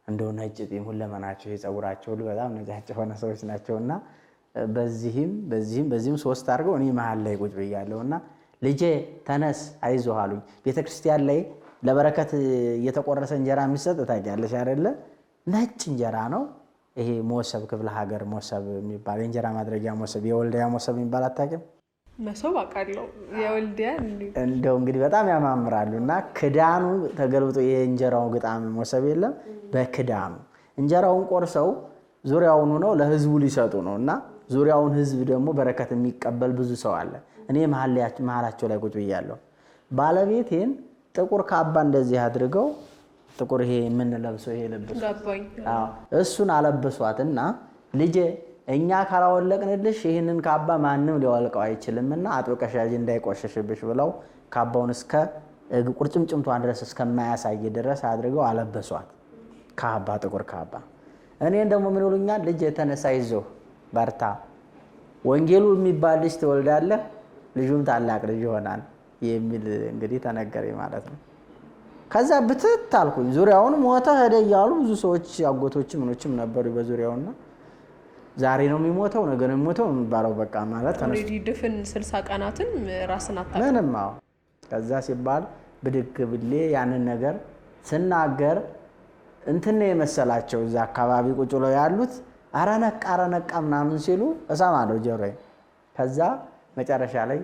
እንደው ነጭ ጢም ሁለመናቸው የፀጉራቸው ሁሉ በጣም ነጫጭ የሆነ ሰዎች ናቸውና በዚህም 3 አድርገው እኔ መሀል ላይ ቁጭ ብያለሁና ልጄ ተነስ አይዞህ አሉኝ። ቤተክርስቲያን ላይ ለበረከት እየተቆረሰ እንጀራ የሚሰጥ ታውቂያለሽ አይደለ? ነጭ እንጀራ ነው ይሄ። ሞሰብ ክፍለ ሀገር ሞሰብ የሚባል የእንጀራ ማድረጊያ ሞሰብ፣ የወልዲያ ሞሰብ የሚባል አታውቂም? መሶብ አውቃለሁ። የወልዲያ እንደው እንግዲህ በጣም ያማምራሉ እና ክዳኑ ተገልብጦ የእንጀራው ግጣም ሞሰብ የለም፣ በክዳኑ እንጀራውን ቆርሰው ዙሪያውን ነው ለህዝቡ ሊሰጡ ነው እና ዙሪያውን ህዝብ ደግሞ በረከት የሚቀበል ብዙ ሰው አለ። እኔ መሀላቸው ላይ ቁጭ ብያለሁ። ባለቤቴን ጥቁር ካባ እንደዚህ አድርገው ጥቁር ይሄ የምንለብሰው ይሄ ልብስ እሱን አለበሷትና ልጄ እኛ ካላወለቅንልሽ ይህንን ካባ ማንም ሊያወልቀው አይችልምና አጥብቀሽ ያዥ እንዳይቆሸሽብሽ ብለው ካባውን እስከ ቁርጭምጭምቷን ድረስ እስከማያሳይ ድረስ አድርገው አለበሷት። ካባ ጥቁር ካባ። እኔን ደግሞ ምን ይሉኛል? ልጄ ተነሳ፣ ይዞህ በርታ፣ ወንጌሉ የሚባል ልጅ ትወልዳለህ፣ ልጁም ታላቅ ልጅ ይሆናል የሚል እንግዲህ ተነገረኝ ማለት ነው። ከዛ ብትት አልኩኝ። ዙሪያውን ሞተ ሄደ እያሉ ብዙ ሰዎች አጎቶችም ምኖችም ነበሩ በዙሪያውና ዛሬ ነው የሚሞተው ነገ ነው የሚሞተው የሚባለው በቃ ማለት ነው። ኦሬዲ ድፍን 60 ቀናትን ራስን አታውቅም ምንም። አዎ ከዛ ሲባል ብድግ ብሌ ያንን ነገር ስናገር እንትን ነው የመሰላቸው እዛ አካባቢ ቁጭ ብለው ያሉት ኧረ ነቃ ምናምን ሲሉ እሰማለሁ ጆሮዬ። ከዛ መጨረሻ ላይ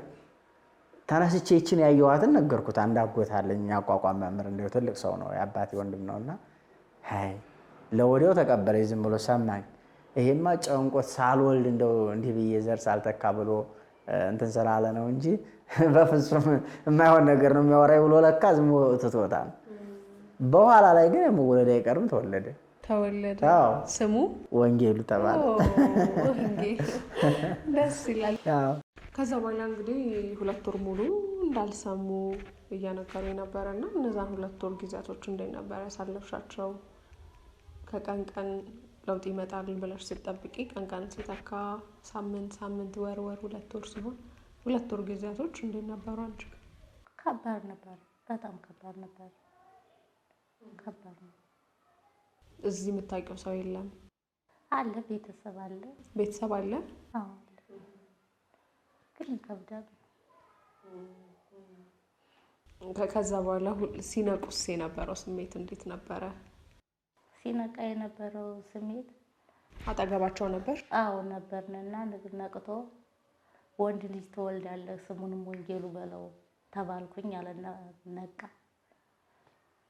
ተነስቼ ይችን ያየኋትን ነገርኩት። አንድ አጎት አለኝ አቋቋም መምህር፣ እንደው ትልቅ ሰው ነው የአባቴ ወንድም ነውና አይ ለወዲያው ተቀበለኝ። ዝም ብሎ ሰማኝ። ይሄማ ጨንቆት ሳልወልድ እንደው እንዲህ ብዬ ዘር ሳልተካ ብሎ እንትን ስላለ ነው እንጂ በፍጹም የማይሆን ነገር ነው የሚያወራኝ ብሎ ለካ ዝም ብሎ ትቶታል። በኋላ ላይ ግን የመወለድ አይቀርም ተወለደ። አዎ ስሙ ወንጌሉ ተባለ። ደስ ይላል። ከዛ በኋላ እንግዲህ 2 ወር ሙሉ እንዳልሰሙ እየነገሩ ነበረና እነዛን 2 ወር ጊዜያቶች እንዴት ነበር ያሳለፍሻቸው? ከቀን ቀን ለውጥ ይመጣል ብለሽ ስትጠብቂ ቀን ቀን ሲተካ ሳምንት ወር 2 ወር ሲሆን 2 ወር ጊዜያቶች እንዴት ነበሩ አንቺ? ከባድ ነበር፣ በጣም ከባድ ነበር። ከባድ ነው። እዚህ የምታውቂው ሰው የለም? አለ፣ ቤተሰብ አለ። ቤተሰብ አለ? አዎ ግን ይከብዳል። ከዛ በኋላ ሲነቁስ የነበረው ስሜት እንዴት ነበረ? ሲነቃ የነበረው ስሜት አጠገባቸው ነበር? አዎ ነበርንና ነቅቶ ወንድ ልጅ ትወልዳለህ ስሙንም ወንጌሉ በለው ተባልኩኝ አለና ነቃ።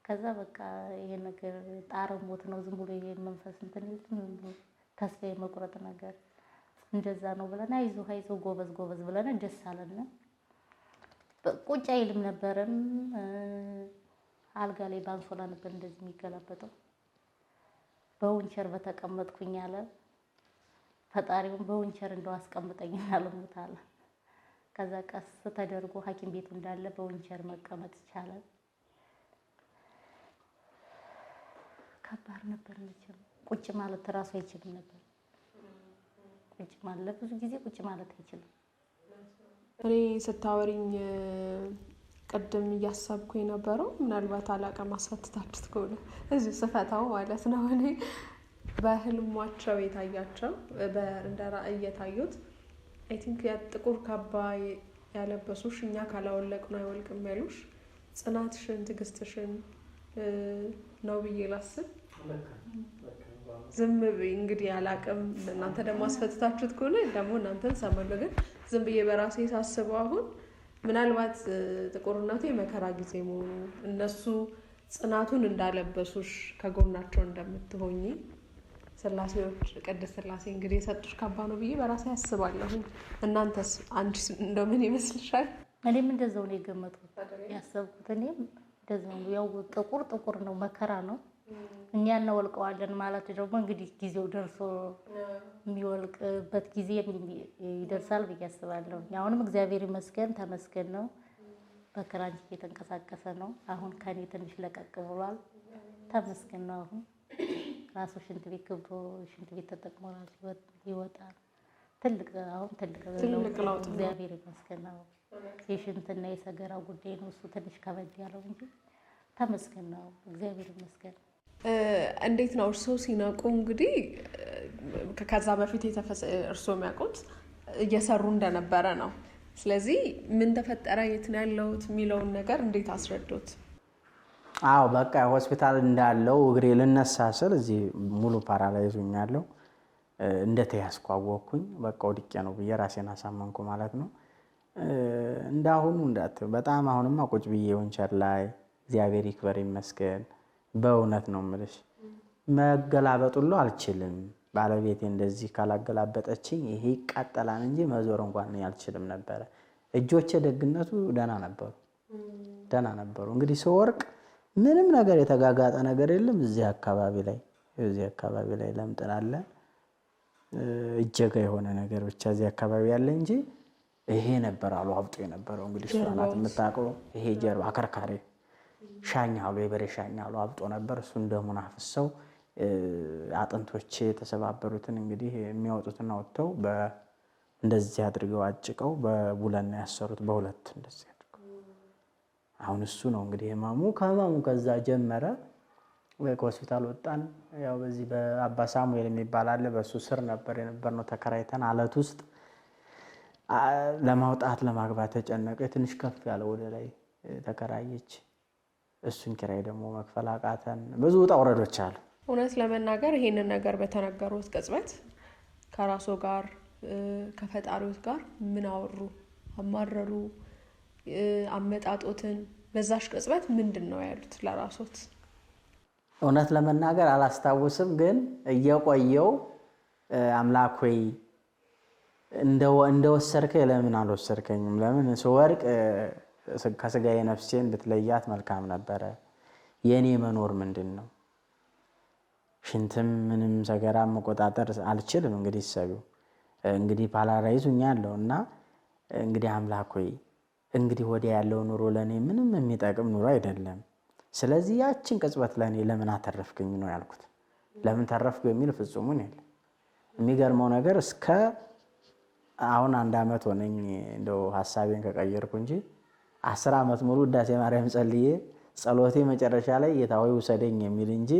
ከዛ በቃ ይሄ ነገር ጣረ ሞት ነው፣ ዝም ብሎ ይሄ መንፈስ እንትን ተስፋ የመቁረጥ ነገር እንደዛ ነው ብለን አይዞህ ጎበዝ ብለን ደስ አለን። ቁጭ አይልም ነበርም፣ አልጋ ላይ ባንሶላ ነበር እንደዚህ የሚገላበጠው። በውንቸር በተቀመጥኩኝ አለ ፈጣሪውን በውንቸር እንደው አስቀምጠኝና ልሙት አለ። ከዛ ቀስ ተደርጎ ሐኪም ቤቱ እንዳለ በውንቸር መቀመጥ ይቻላል። ከባድ ነበር። መቼም ቁጭ ማለት እራሱ አይችልም ነበር። ቁጭ ማለት ብዙ ጊዜ ቁጭ ማለት አይችልም። እኔ ስታወሪኝ ቅድም እያሰብኩ የነበረው ምናልባት አላውቅም አስፈትታችሁት ከሆነ እዚሁ ስፈታው ማለት ነው። እኔ በህልሟቸው የታያቸው እንደ ራእይ የታዩት አይ ቲንክ ጥቁር ካባ ያለበሱሽ እኛ ካላወለቅን አይወልቅም ያሉሽ ጽናትሽን ትዕግስትሽን ነው ብዬ ላስብ። ዝም ብዬ እንግዲህ አላውቅም፣ እናንተ ደግሞ አስፈትታችሁት ከሆነ ደግሞ እናንተን ሰማለሁ። ግን ዝም ብዬ በራሴ ሳስበው አሁን ምናልባት ጥቁርነቱ የመከራ ጊዜ መሆኑ እነሱ ጽናቱን እንዳለበሱሽ ከጎናቸው እንደምትሆኚ ስላሴዎች ቅድስት ስላሴ እንግዲህ የሰጡሽ ካባ ነው ብዬ በራሴ ያስባለሁ። እናንተስ አንቺ እንደምን ይመስልሻል? እኔም እንደዛው ነው የገመትኩት ያሰብኩት። እኔም እንደዛው ነው። ያው ጥቁር ነው፣ መከራ ነው። እኛ እናወልቀዋለን ማለት ደግሞ እንግዲህ ጊዜው ደርሶ የሚወልቅበት ጊዜ ይደርሳል ብዬ አስባለሁ። አሁንም እግዚአብሔር ይመስገን ተመስገን ነው። በክራንች እየተንቀሳቀሰ ነው። አሁን ከኔ ትንሽ ለቀቅ ብሏል። ተመስገን ነው። አሁን ራሱ ሽንት ቤት ገብቶ ሽንት ቤት ተጠቅሞ ራሱ ይወጣል። ትልቅ ለውጥ እግዚአብሔር ይመስገን ነው። የሽንትና የሰገራ ጉዳይ ነው እሱ ትንሽ ከበድ ያለው እንጂ ተመስገን ነው። እግዚአብሔር ይመስገን። እንዴት ነው እርስዎ ሲነቁ እንግዲህ ከዛ በፊት እርስዎ የሚያውቁት እየሰሩ እንደነበረ ነው። ስለዚህ ምን ተፈጠረ፣ የት ነው ያለሁት የሚለውን ነገር እንዴት አስረዶት? አዎ በቃ ሆስፒታል እንዳለው እግሬ ልነሳ ስል እዚህ ሙሉ ፓራላይዝ ሆኛለሁ። እንደተያዝኩ አወቅኩኝ። በቃ ወድቄ ነው ብዬ ራሴን አሳመንኩ ማለት ነው። እንዳሁኑ በጣም አሁንማ ቁጭ ብዬ ወንቸር ላይ እግዚአብሔር ይክበር ይመስገን። በእውነት ነው የምልሽ መገላበጡሉ አልችልም። ባለቤቴ እንደዚህ ካላገላበጠችኝ ይሄ ይቃጠላል እንጂ መዞር እንኳን አልችልም ነበረ። እጆቼ ደግነቱ ደህና ነበሩ። እንግዲህ ስወርቅ ምንም ነገር የተጋጋጠ ነገር የለም። እዚህ አካባቢ ላይ ለምጥን አለ፣ እጀጋ የሆነ ነገር ብቻ እዚህ አካባቢ ያለ እንጂ ይሄ ነበር አሉ አብጦ የነበረው። እንግዲህ እሷ ናት የምታውቀው። ይሄ ጀርባ አከርካሪ ሻኛሉ የበሬ ሻኛሉ አብጦ ነበር። እሱን ደሙን አፍሰው አጥንቶቼ የተሰባበሩትን እንግዲህ የሚያወጡትን አውጥተው እንደዚህ አድርገው አጭቀው በቡለን ያሰሩት በሁለት እንደዚህ አድርገው። አሁን እሱ ነው እንግዲህ ህመሙ ከዛ ጀመረ። ከሆስፒታል ወጣን። ያው በዚህ በአባ ሳሙኤል የሚባል አለ፣ በሱ ስር ነበር የነበርነው ተከራይተን አለት ውስጥ ለማግባት ተጨነቀ። ትንሽ ከፍ ያለ ወደ ላይ ተከራየች። እሱን ኪራይ ደግሞ መክፈል አቃተን። ብዙ ውጣ ውረዶች አሉ። እውነት ለመናገር ይሄንን ነገር በተነገሩት ቅጽበት ከራሶ ጋር ከፈጣሪዎት ጋር ምን አወሩ? አማረሩ? አመጣጦትን በዛሽ ቅጽበት ምንድን ነው ያሉት ለራሶት? እውነት ለመናገር አላስታውስም፣ ግን እየቆየው አምላክ ሆይ እንደወሰድከኝ ለምን አልወሰድከኝም? ለምን ስወርቅ ከስጋዬ ነፍሴን ብትለያት መልካም ነበረ። የኔ መኖር ምንድን ነው? ሽንትም ምንም ሰገራ መቆጣጠር አልችልም። እንግዲህ ሰቢው እንግዲህ ፓራላይዙኛለሁ እና እንግዲህ አምላክ ሆይ እንግዲህ ወዲያ ያለው ኑሮ ለኔ ምንም የሚጠቅም ኑሮ አይደለም። ስለዚህ ያችን ቅጽበት ለኔ ለምን አተረፍከኝ ነው ያልኩት። ለምን ተረፍኩ የሚል ፍጹሙን የለም። የሚገርመው ነገር እስከ አሁን 1 ዓመት ሆነኝ እንደው ሐሳቤን ከቀየርኩ እንጂ 10 ዓመት ሙሉ ውዳሴ ማርያም ጸልዬ ጸሎቴ መጨረሻ ላይ ጌታዬ ውሰደኝ የሚል እንጂ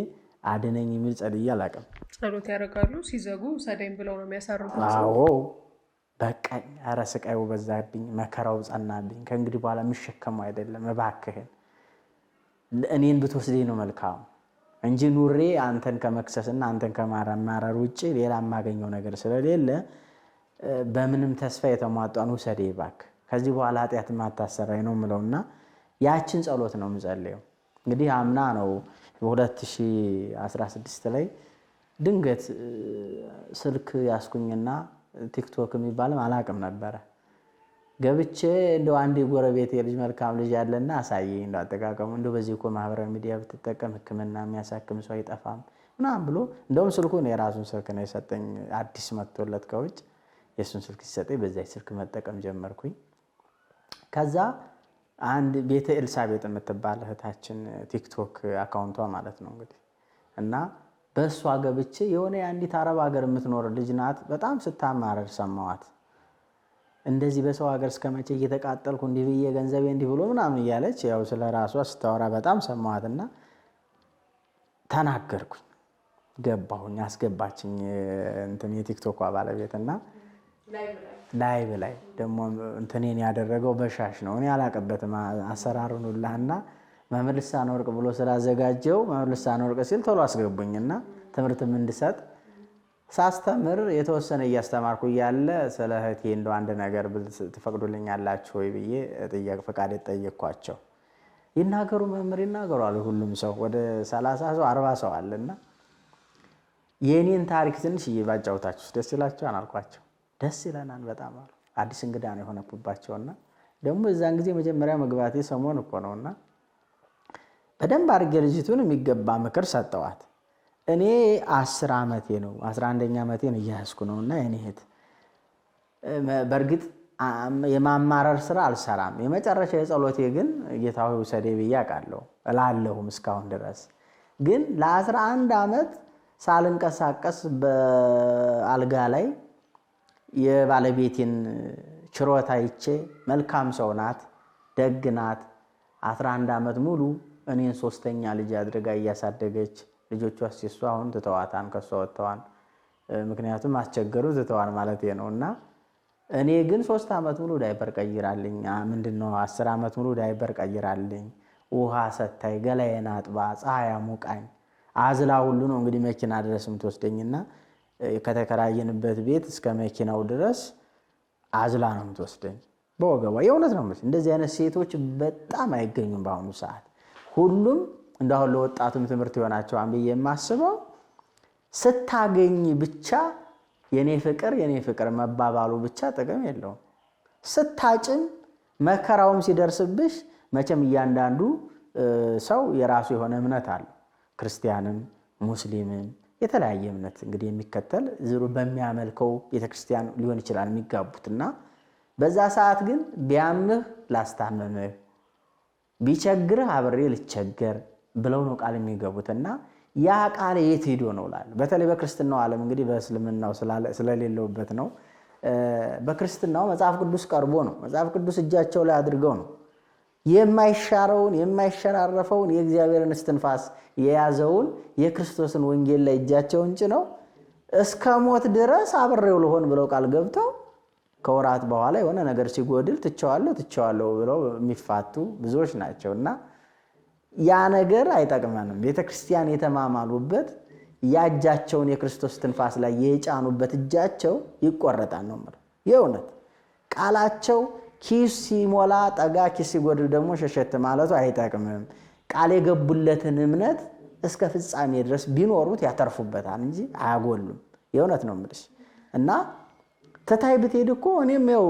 አድነኝ የሚል ጸልዬ አላውቅም። ጸሎት ያደርጋሉ፣ ሲዘጉ ውሰደኝ ብለው ነው የሚያሳርፉት። አዎ በቃኝ፣ ኧረ ስቃዩ በዛብኝ፣ መከራው ጸናብኝ። ከእንግዲህ በኋላ የሚሸከመው አይደለም፣ እባክህን እኔን ብትወስደኝ ነው መልካም እንጂ ኑሬ አንተን ከመክሰስና አንተን ከማረር ውጭ ሌላ የማገኘው ነገር ስለሌለ በምንም ተስፋ የተሟጧን ውሰደኝ እባክህ፣ ከዚህ በኋላ ኃጢአት ማታሰራኝ ነው የምለውና ያችን ጸሎት ነው የምጸልየው። እንግዲህ አምና ነው በ2016 ላይ ድንገት ስልክ ያስኩኝና ቲክቶክ የሚባልም አላውቅም ነበረ። ገብቼ እንደው አንድ የጎረቤት የልጅ መልካም ልጅ ያለና አሳየኝ እንደው አጠቃቀሙ እንደው በዚህ እኮ ማህበራዊ ሚዲያ ብትጠቀም ሕክምና የሚያሳክም ሰው አይጠፋም ምናምን ብሎ እንደውም ስልኩን የራሱን ስልክ ነው የሰጠኝ። አዲስ መጥቶለት ከውጭ የሱን ስልክ ሲሰጠኝ በዛይ ስልክ መጠቀም ጀመርኩኝ። ከዛ አንድ ቤተ ኤልሳቤጥ የምትባል እህታችን ቲክቶክ አካውንቷ ማለት ነው እንግዲህ እና በእሷ ገብቼ የሆነ የአንዲት አረብ ሀገር የምትኖር ልጅ ናት። በጣም ስታማረር ሰማዋት እንደዚህ በሰው ሀገር እስከመቼ እየተቃጠልኩ እንዲህ ብዬ ገንዘቤ እንዲህ ብሎ ምናምን እያለች ያው ስለ ራሷ ስታወራ በጣም ሰማኋትና ተናገርኩኝ። ገባሁኝ። አስገባችኝ እንትን የቲክቶክ ባለቤትና ላይቭ ላይ ደግሞ እንትኔን ያደረገው በሻሽ ነው። እኔ አላቀበትም አሰራሩን ሁላና መምህር ልሳነ ወርቅ ብሎ ስላዘጋጀው መምህር ልሳነ ወርቅ ሲል ቶሎ አስገቡኝና ትምህርትም እንድሰጥ ሳስተምር የተወሰነ እያስተማርኩ እያለ ስለ እህቴ እንደው አንድ ነገር ትፈቅዱልኛላችሁ ወይ ብዬ ፈቃድ ጠየቅኳቸው። ይናገሩ መምህር ይናገሩ አሉ። ሁሉም ሰው ወደ 30 ሰው 40 ሰው አለና የኔን ታሪክ ትንሽ ባጫውታችሁ ደስ ይላችኋል አልኳቸው። ደስ ይለናል በጣም አሉ። አዲስ እንግዳ ነው የሆነባቸውና ደግሞ እዛን ጊዜ መጀመሪያ መግባቴ ሰሞን እኮ ነውና በደንብ አድርጌ ልጅቱን የሚገባ ምክር ሰጠዋት። እኔ 10 ዓመቴ ነው 11ኛ ዓመቴን እያያዝኩ ነውና የኔ እህት በእርግጥ የማማረር ስራ አልሰራም። የመጨረሻ የጸሎቴ ግን ጌታ ሆይ ውሰዴ ብዬ አውቃለሁ እላለሁም እስካሁን ድረስ። ግን ለ11 ዓመት ሳልንቀሳቀስ በአልጋ ላይ የባለቤቴን ችሮታ ይቼ መልካም ሰው ናት፣ ደግ ናት። 11 ዓመት ሙሉ እኔን 3ኛ ልጅ አድርጋ እያሳደገች ልጆቿ ሲሱ አሁን ትተዋታን ከሷ ወጥተዋን። ምክንያቱም አስቸገሩ ትተዋን ማለት ነውና እኔ ግን 3 ዓመት ሙሉ ዳይፐር ቀይራልኝ ምንድነው 10 ዓመት ሙሉ ዳይፐር ቀይራልኝ ውሃ ሰታይ ገላዬን አጥባ ፀሐይ ሙቃኝ አዝላ ሁሉ ነው እንግዲህ መኪና ድረስ የምትወስደኝና ከተከራየንበት ቤት እስከ መኪናው ድረስ አዝላ ነው የምትወስደኝ በወገቧ። የእውነት ነው ማለት እንደዚህ አይነት ሴቶች በጣም አይገኙም በአሁኑ ሰዓት። ሁሉም እንዳው ለወጣቱም ትምህርት ይሆናቸዋል ብዬ የማስበው ስታገኝ ብቻ የኔ ፍቅር መባባሉ ብቻ ጥቅም የለውም። ስታጭን መከራውም ሲደርስብሽ መቼም እያንዳንዱ ሰው የራሱ የሆነ እምነት አለው። ክርስቲያንም ሙስሊምም የተለያየ እምነት እንግዲህ የሚከተል ዝሩ በሚያመልከው ቤተክርስቲያን ሊሆን ይችላል የሚጋቡትና በዛ ሰዓት ግን ቢያምህ ላስታመምህ ቢቸግርህ አብሬ ልቸገር ብለው ነው ቃል የሚገቡትና ያ ቃል የት ሄዶ ነው ላል። በተለይ በክርስትናው ዓለም እንግዲህ በእስልምናው ስለሌለውበት ነው። በክርስትናው መጽሐፍ ቅዱስ ቀርቦ ነው መጽሐፍ ቅዱስ እጃቸው ላይ አድርገው ነው የማይሻረውን የማይሸራረፈውን የእግዚአብሔርን እስትንፋስ የያዘውን የክርስቶስን ወንጌል ላይ እጃቸውን ጭነው እስከ ሞት ድረስ አብሬው ልሆን ብለው ቃል ገብተው ከወራት በኋላ የሆነ ነገር ሲጎድል ትቸዋለሁ ብለው የሚፋቱ ብዙዎች ናቸውና ያ ነገር አይጠቅመንም። ቤተክርስቲያን የተማማሉበት ያጃቸውን የክርስቶስ ትንፋስ ላይ የጫኑበት እጃቸው ይቆረጣል ነው ማለት የእውነት ቃላቸው ኪስ ሲሞላ ጠጋ ኪስ ሲጎድል ደግሞ ሸሸት ማለቱ አይጠቅምም። ቃል የገቡለትን እምነት እስከ ፍጻሜ ድረስ ቢኖሩት ያተርፉበታል እንጂ አያጎሉም። የእውነት ነው የምልሽ እና ተታይ ብትሄድ እኮ እኔም ያው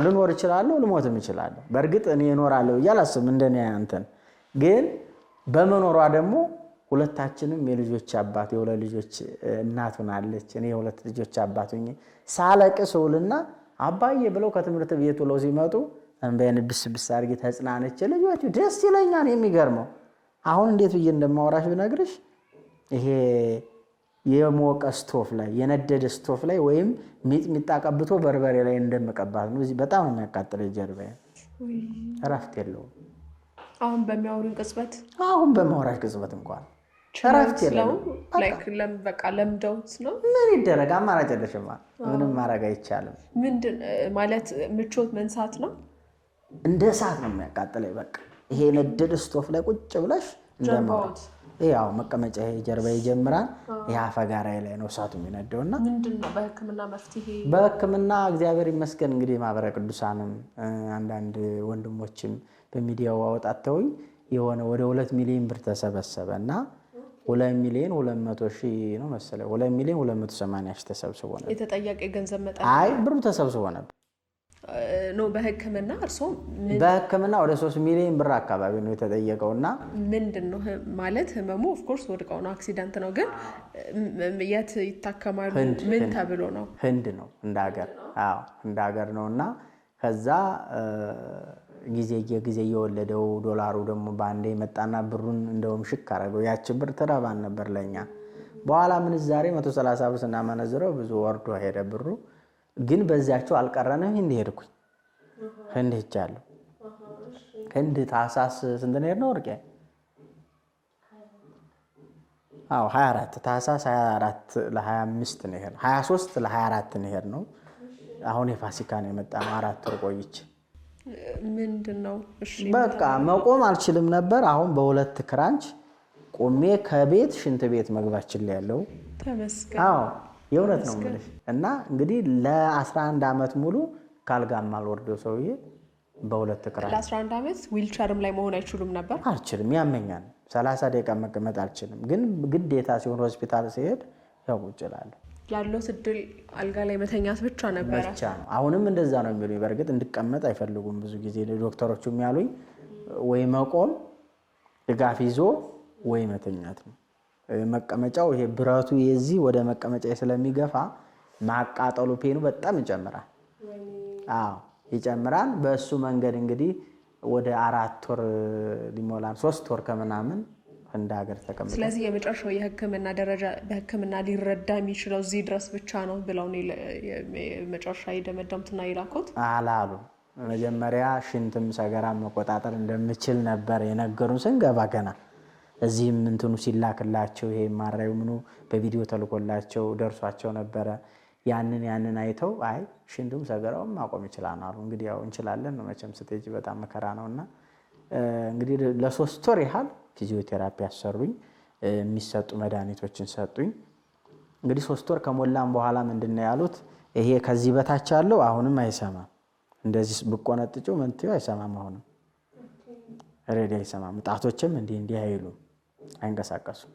ልኖር እችላለሁ ልሞትም እችላለሁ። በእርግጥ እኔ እኖራለሁ እያላስብ እንደኔ አንተን ግን በመኖሯ ደግሞ ሁለታችንም የልጆች አባት የሁለት ልጆች እናት ሆናለች። እኔ የሁለት ልጆች አባት ሆኜ ሳለቅስ ውልና አባዬ ብለው ከትምህርት ቤት ውለው ሲመጡ እንበየን ብስብስ አድርጌ ተጽናነች ልጆቹ ደስ ይለኛል። የሚገርመው አሁን እንዴት ብዬ እንደማወራሽ ብነግርሽ ይሄ የሞቀ ስቶፍ ላይ የነደደ ስቶፍ ላይ ወይም ሚጥሚጣ ቀብቶ በርበሬ ላይ እንደምቀባት ነው። እዚህ በጣም ነው የሚያቃጥለው ጀርባዬ። እረፍት የለውም። አሁን በሚያወሩን ቅጽበት ቅጽበት እንኳን እረፍት የለውም። በቃ ለምደውት ነው። ምን ይደረግ አማራጭ የለሽማ። ምንም ማድረግ አይቻልም። ምንድን ማለት ምቾት መንሳት ነው። እንደ እሳት ነው የሚያቃጥለው። በቃ ይሄ ነደደ ስቶፍ ላይ ቁጭ ብለሽ እንደማውራት ያው መቀመጫ ይሄ ጀርባ ይጀምራል። ያ ፈጋራይ ላይ ነው እሳቱ የሚነደውና ምንድነው በህክምና መፍትሄ? በህክምና እግዚአብሔር ይመስገን እንግዲህ ማህበረ ቅዱሳንም አንዳንድ ወንድሞችም በሚዲያው አወጣተውኝ የሆነ ወደ 2 ሚሊዮን ብር ተሰበሰበና 2 ሚሊዮን 200 ሺህ ነው መሰለኝ 2 ሚሊዮን 280 ሺህ ተሰብስቦ ነበር። የተጠያቀ ገንዘብ መጣ። አይ ብሩ ተሰብስቦ ነበር ነው በህክምና እርሶ በህክምና ወደ 3 ሚሊዮን ብር አካባቢ ነው የተጠየቀውና ምንድነው ማለት ህመሙ ኦፍ ኮርስ ወድቀው ነው አክሲደንት ነው ግን የት ይታከማሉ? ምን ተብሎ ነው? ህንድ ነው እንዳገር። አዎ እንዳገር ነውና ከዛ ጊዜ እየወለደው ዶላሩ ደግሞ ባንዴ መጣና ብሩን እንደውም ሽክ አረገው። ያቺ ብር ተራባን ነበር ለኛ። በኋላ ምን ዛሬ 130 ብር ስናመነዝረው ብዙ ወርዶ ሄደ ብሩ። ግን በዚያቸው አልቀረንም። እንደ ሄድኩኝ ህንድ ሄጃለሁ። ህንድ ታህሳስ ስንት ነው የሄድነው ወርቄ? 24 ታህሳስ 24 ለ25 ነው የሄድነው። 23 ለ24 ነው የሄድነው። አሁን የፋሲካ ነው የመጣነው 4 ወር ቆይቼ። ምንድነው? እሺ በቃ መቆም አልችልም ነበር። አሁን በ2 ክራንች ቆሜ ከቤት ሽንት ቤት መግባችን ላይ ያለው ተመስገን። የእውነት ነው የምልሽ። እና እንግዲህ ለ11 ዓመት ሙሉ ካልጋም አልወርደው ሰውዬ በ2 ክራንች ለ11 ዓመት ዊልቸርም ላይ መሆን አይችሉም ነበር። አልችልም፣ ያመኛል። 30 ደቂቃ መቀመጥ አልችልም። ግን ግዴታ ሲሆን ሆስፒታል ሲሄድ ያው ቁጭ እላለሁ። ያለው እድል አልጋ ላይ መተኛት ብቻ ነበር ብቻ ነው። አሁንም እንደዛ ነው የሚሉኝ። በእርግጥ እንድቀመጥ አይፈልጉም ብዙ ጊዜ ዶክተሮቹ የሚያሉኝ ወይ መቆም ድጋፍ ይዞ ወይ መተኛት ነው። መቀመጫው ይሄ ብረቱ የዚህ ወደ መቀመጫ ስለሚገፋ ማቃጠሉ ፔኑ በጣም ይጨምራል። ይጨምራል። በእሱ መንገድ እንግዲህ ወደ 4 ወር ሊሞላን 3 ወር ከምናምን እንደ ሀገር ተቀምጠን። ስለዚህ የመጨረሻው የሕክምና ደረጃ በሕክምና ሊረዳ የሚችለው እዚህ ድረስ ብቻ ነው ብለው መጨረሻ የደመደሙትና የላኩት አላሉ። መጀመሪያ ሽንትም ሰገራ መቆጣጠር እንደምችል ነበር የነገሩን ስንገባ ገና። እዚህም እንትኑ ሲላክላቸው ይሄ ማራዩ ምኑ በቪዲዮ ተልኮላቸው ደርሷቸው ነበረ። ያንን አይተው አይ ሽንቱም ሰገራውም ማቆም ይችላል አሉ። እንግዲህ ያው እንችላለን ነው መቼም ስቴጅ በጣም መከራ ነውና እንግዲህ ለ3 ወር ያህል ፊዚዮቴራፒ ያሰሩኝ፣ የሚሰጡ መድኃኒቶችን ሰጡኝ። እንግዲህ 3 ወር ከሞላም በኋላ ምንድነው ያሉት ይሄ ከዚህ በታች ያለው አሁንም አይሰማም። እንደዚህ ብቆነጥጪው መንትዮ አይሰማም። አሁንም ሬዲ አይሰማም። ጣቶችም እንዲህ አይሉም፣ አይንቀሳቀሱም።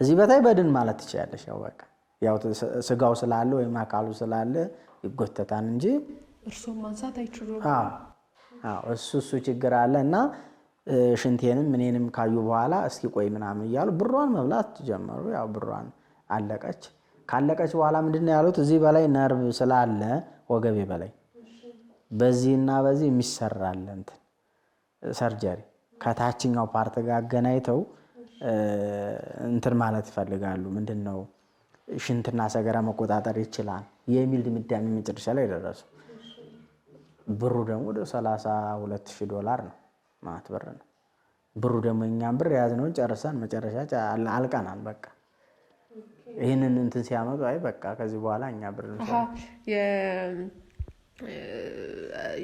እዚህ በታይ በድን ማለት ትችያለሽ። ያው በቃ ያው ስጋው ስላለ ወይም አካሉ ስላለ ይጎተታል እንጂ እርሱም ማንሳት አይችሉም። እሱ ችግር አለ እና ሽንቴንም እኔንም ካዩ በኋላ እስኪ ቆይ ምናምን እያሉ ብሯን መብላት ጀመሩ። ያው ብሯን አለቀች። ካለቀች በኋላ ምንድነው ያሉት እዚህ በላይ ነርቭ ስላለ ወገቤ በላይ በዚህና በዚህ የሚሰራል እንትን ሰርጀሪ ከታችኛው ፓርት ጋር አገናኝተው እንትን ማለት ይፈልጋሉ። ምንድነው ሽንትና ሰገራ መቆጣጠር ይችላል የሚል ድምዳሜ መጨረሻ ላይ ደረሱ። ብሩ ደግሞ ወደ $32,000 ነው ማለት ብር ነው። ብሩ ደግሞ እኛም ብር ያዝነውን ጨርሰን መጨረሻ አልቀናል። በቃ ይህንን እንትን ሲያመጡ አይ በቃ ከዚህ በኋላ እኛ ብር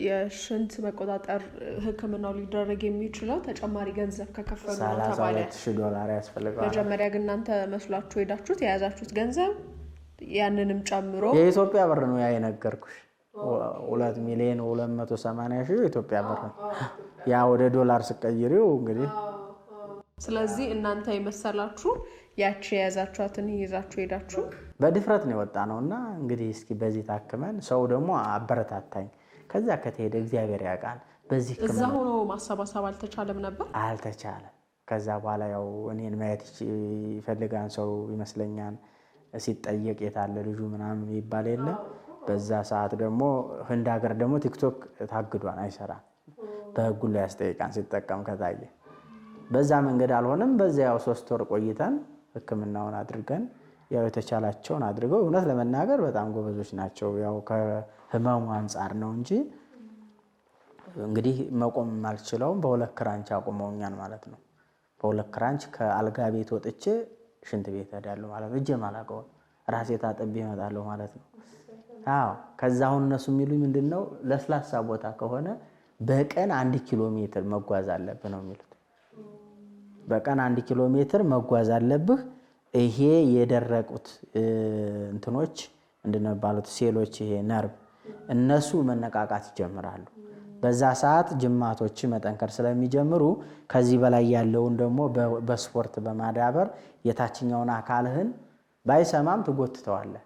የሽንት መቆጣጠር ሕክምናው ሊደረግ የሚችለው ተጨማሪ ገንዘብ ከከፈሉ ነው ተባለ። $32,000 ያስፈልጋል። መጀመሪያ ግን እናንተ መስሏችሁ ሄዳችሁት የያዛችሁት ገንዘብ ያንንም ጨምሮ የኢትዮጵያ ብር ነው ያ የነገርኩሽ 2,280,000 የኢትዮጵያ ብር ነው። ያ ወደ ዶላር ስቀይሪው እንግዲህ ስለዚህ እናንተ የመሰላችሁ ያቺ የያዛችኋትን ይዛችሁ ሄዳችሁ በድፍረት ነው የወጣ ነውና እንግዲህ እስኪ በዚህ ታክመን ሰው ደግሞ አበረታታኝ። ከዛ ከተሄደ እግዚአብሔር ያውቃል። በዚህ እዛ ሆኖ ማሰባሰብ አልተቻለም ነበር። አልተቻለም። ከዛ በኋላ ያው እኔን ማየት ይፈልጋን ሰው ይመስለኛል። ሲጠየቅ የታለ ልጁ ምናምን ይባል የለ። በዛ ሰዓት ደግሞ ህንድ ሀገር ደግሞ ቲክቶክ ታግዷን አይሰራም። በህጉ ላይ ያስጠይቃን ሲጠቀም ከታየ በዛ መንገድ አልሆነም። በዛ ያው 3 ወር ቆይተን ህክምናውን አድርገን ያው የተቻላቸውን አድርገው እውነት ለመናገር በጣም ጎበዞች ናቸው። ያው ከህመሙ አንጻር ነው እንጂ እንግዲህ መቆም አልችለውም። በ2 ክራንች አቁመውኛል ማለት ነው። በ2 ክራንች ከአልጋ ቤት ወጥቼ ሽንት ቤት ሄዳለሁ ማለት ነው። እጄ ማላቀው ራሴ ታጥቤ እመጣለሁ ማለት ነው። ከዛ አሁን እነሱ የሚሉኝ ምንድነው ለስላሳ ቦታ ከሆነ በቀን 1 ኪሎ ሜትር መጓዝ አለብህ ነው የሚሉት። በቀን 1 ኪሎ ሜትር መጓዝ አለብህ። ይሄ የደረቁት እንትኖች ምንድነው ባሉት ሴሎች ይሄ ነርቭ እነሱ መነቃቃት ይጀምራሉ። በዛ ሰዓት ጅማቶች መጠንከር ስለሚጀምሩ ከዚህ በላይ ያለውን ደግሞ በስፖርት በማዳበር የታችኛውን አካልህን ባይሰማም ትጎትተዋለህ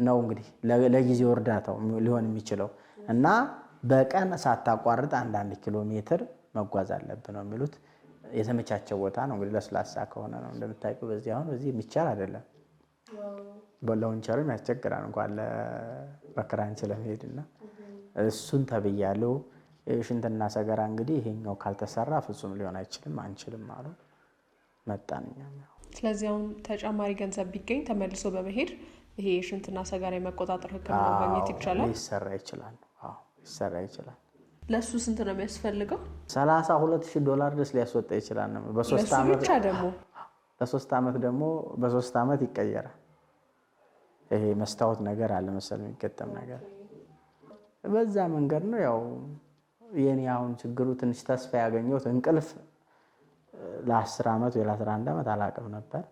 ነው እንግዲህ ለጊዜው እርዳታው ሊሆን የሚችለው እና በቀን ሳታቋርጥ 1 ኪሎ ሜትር መጓዝ አለብህ ነው የሚሉት። የተመቻቸው ቦታ ነው እንግዲህ ለስላሳ ከሆነ ነው እንደምታውቂው። በዚህ አሁን በዚህ የሚቻል አይደለም። በላውንቸርም ያስቸግራል እንኳን በክራንች ለመሄድና እሱን ተብያለሁ። ሽንትና ሰገራ እንግዲህ ይሄኛው ካልተሰራ ፍጹም ሊሆን አይችልም አንችልም አሉ። መጣንኛም ያው ስለዚህ አሁን ተጨማሪ ገንዘብ ቢገኝ ተመልሶ በመሄድ ይሄ ሽንትና ሰገራ የመቆጣጠር ህክምና ማግኘት ይቻላል። ሊሰራ ይችላል። ሊሰራ ይችላል። ለሱ ስንት ነው የሚያስፈልገው? $32,000 ድረስ ሊያስወጣ ይችላል ነው። በ3 ዓመት ብቻ ደግሞ በ3 ዓመት ይቀየራል። ይሄ መስታወት ነገር አለ መሰለኝ የሚገጠም ነገር በዛ መንገድ ነው። ያው የኔ አሁን ችግሩ ትንሽ ተስፋ ያገኘሁት እንቅልፍ ለ10 ዓመት ወይ ለ11 ዓመት አላቅም ነበር።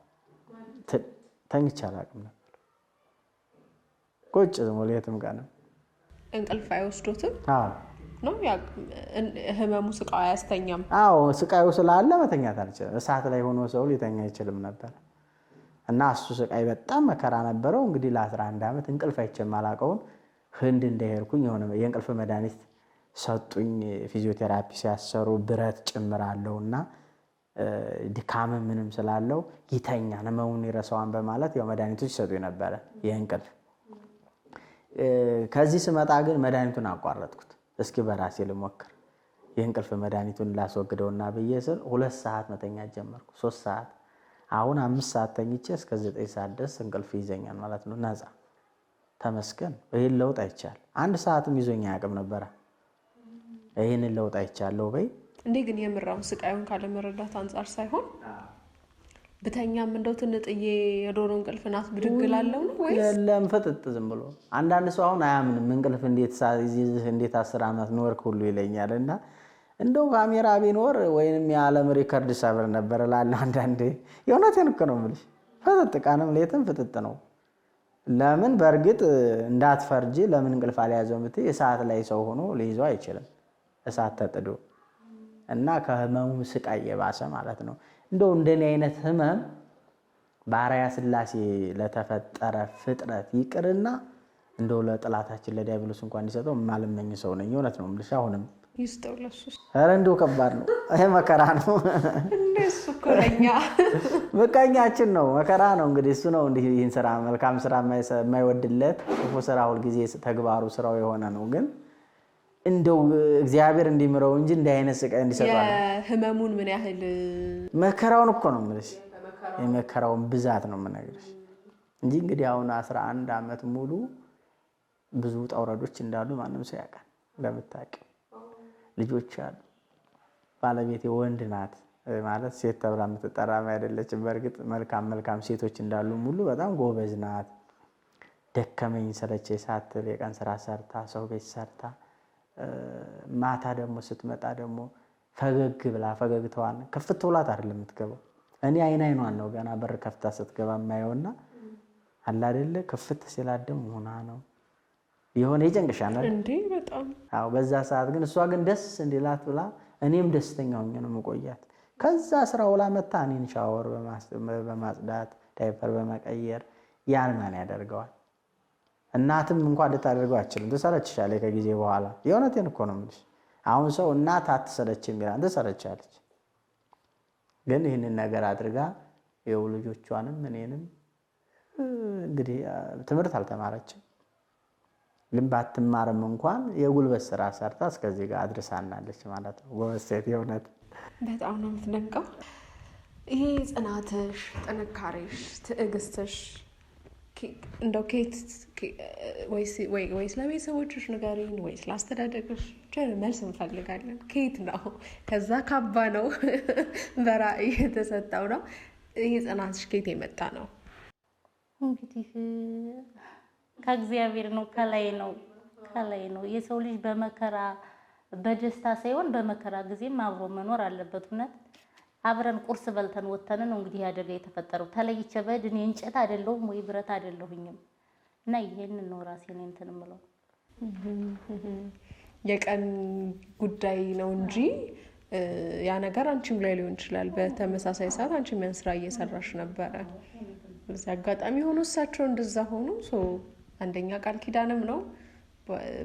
ተኝቼ አላቅም ነበር። ቁጭ ዝም ብሎ የትም ጋር ነው እንቅልፍ አይወስዶትም። አዎ ነው ያ ህመሙ ስቃዩ አያስተኛም። አዎ ስቃዩ ስላለ መተኛት አልችልም። እሳት ላይ ሆኖ ሰው ሊተኛ አይችልም ነበር እና እሱ ስቃይ በጣም መከራ ነበረው። እንግዲህ ለ11 ዓመት እንቅልፍ አይቼም አላውቀውም። ህንድ እንደሄድኩኝ የሆነ የእንቅልፍ መድኃኒት ሰጡኝ። ፊዚዮቴራፒ ሲያሰሩ ብረት ጭምራለውና ድካም ምንም ስላለው ይተኛ ህመሙን ይረሳዋን በማለት ያው መድኃኒቶች ይሰጡኝ ነበር የእንቅልፍ። ከዚህ ስመጣ ግን መድኃኒቱን አቋረጥኩት። እስኪ በራሴ ልሞክር የእንቅልፍ መድኃኒቱን ላስወግደውና ብዬ ስል 2 ሰዓት መተኛት ጀመርኩ። 3 ሰዓት አሁን 5 ሰዓት ተኝቼ እስከ 9 ሰዓት ድረስ እንቅልፍ ይዘኛል ማለት ነው። ነፃ ተመስገን። ይሄን ለውጥ አይቻል። 1 ሰዓትም ይዞኛ ያቅም ነበር። ይሄን ለውጥ አይቻለሁ በይ እንዴ። ግን የምራው ስቃዩን ካለ መረዳት አንፃር ሳይሆን በተኛም እንደው ትንጥዬ የዶሮ እንቅልፍ ናት ብድግላለው ነው ወይስ የለም ፍጥጥ ዝም ብሎ። አንዳንድ ሰው አሁን አያምንም እንቅልፍ እንዴት 10 ዓመት ኖርክ ሁሉ ይለኛልና እንደው ካሜራ ቢኖር ወይንም የዓለም ሪከርድ ሰብር ነበር እላለሁ አንዳንዴ። የእውነቴን እኮ ነው የምልሽ። ፍጥጥ ቀንም ሌትም ፍጥጥ ነው። ለምን በእርግጥ እንዳትፈርጂ ለምን እንቅልፍ አልያዘው የምትይ እሳት ላይ ሰው ሆኖ ሊይዘው አይችልም። እሳት ተጥዶ እና ከህመሙ ስቃይ የባሰ ማለት ነው። እንደው እንደኔ አይነት ህመም በአርአያ ሥላሴ ለተፈጠረ ፍጥረት ይቅርና እንደው ለጥላታችን ለዲያብሎስ እንኳን እንዲሰጠው ማልመኝ ሰው ነኝ። እውነት ነው የምልሽ። አሁንም ይስጠው ለሱስ። ኧረ እንደው ከባድ ነው ይሄ መከራ ነው። እንደሱ ኮለኛ መካኛችን ነው መከራ ነው። እንግዲህ እሱ ነው እንዲህ ይህን ስራ መልካም ስራ የማይወድለት ክፉ ስራ ሁልጊዜ ተግባሩ ስራው የሆነ ነው። ግን እንደው እግዚአብሔር እንዲምረው እንጂ እንዲህ አይነት ስቃይ እንዲሰጠው የህመሙን ምን ያህል መከራውን እኮ ነው የምልሽ። የመከራውን ብዛት ነው የምነግርሽ እንጂ እንግዲህ አሁን 11 ዓመት ሙሉ ብዙ ውጣ ውረዶች እንዳሉ ማንም ሰው ያውቃል። እንደምታውቂው ልጆች አሉ። ባለቤቴ ወንድ ናት ማለት ሴት ተብላ የምትጠራም አይደለችም። በእርግጥ መልካም ሴቶች እንዳሉ ሙሉ በጣም ጎበዝ ናት። ደከመኝ ሰለቸኝ ሳትል የቀን ስራ ሰርታ ሰው ቤት ሰርታ ማታ ደግሞ ስትመጣ ደግሞ ፈገግ ብላ ፈገግታዋን ከፍት ብላት አይደለም የምትገባው። እኔ አይኗን ነው ገና በር ከፍታ ስትገባ የማየውና አለ አይደለ ከፍት ሲላደም ሆና ነው የሆነ ይጨንቅሻል እንዴ በጣም። አዎ በዛ ሰዓት ግን እሷ ግን ደስ እንዲላት ብላ እኔም ደስተኛ ሆኜ ነው የምቆያት። ከዛ ስራ ውላ መታ እኔን ሻወር በማጽዳት ዳይፐር በመቀየር ያን ማን ያደርገዋል? እናትም እንኳን ልታደርገው አትችልም። ትሰለችሻለች ከጊዜ በኋላ። የእውነቴን እኮ ነው የምልሽ። አሁን ሰው እናት አትሰለችም ይላል። ትሰለቻለች። ግን ይህንን ነገር አድርጋ የው ልጆቿንም እኔንም እንግዲህ ትምህርት አልተማረችም። ግን ባትማርም እንኳን የጉልበት ስራ ሰርታ እስከዚህ ጋር አድርሳናለች ማለት ነው። ጎበዝ ሴት የእውነት በጣም ነው የምትደንቀው። ይሄ ጽናትሽ፣ ጥንካሬሽ፣ ትዕግስትሽ እንደው ኬት ወይስ ለቤተሰቦችሽ ንገሪን ወይስ ለአስተዳደግሽ መልስ እንፈልጋለን። ኬት ነው? ከዛ ካባ ነው በራእይ የተሰጠው ነው። ይሄ ጽናትሽ ኬት የመጣ ነው? እንግዲህ ከእግዚአብሔር ነው፣ ከላይ ነው። የሰው ልጅ በመከራ በደስታ ሳይሆን በመከራ ጊዜም አብሮ መኖር አለበት። እውነት አብረን ቁርስ በልተን ወተን ነው እንግዲህ ያደጋ የተፈጠረው። ተለይቼ በድ እኔ እንጨት አይደለሁም ወይ ብረት አይደለሁኝም። እና ይሄንን ነው ራሴን እንትን የምለው። የቀን ጉዳይ ነው እንጂ ያ ነገር አንቺም ላይ ሊሆን ይችላል። በተመሳሳይ ሰዓት አንቺም ያን ስራ እየሰራሽ ነበረ። በዚህ አጋጣሚ ሆኖ እሳቸው እንደዛ ሆኖ አንደኛ ቃል ኪዳንም ነው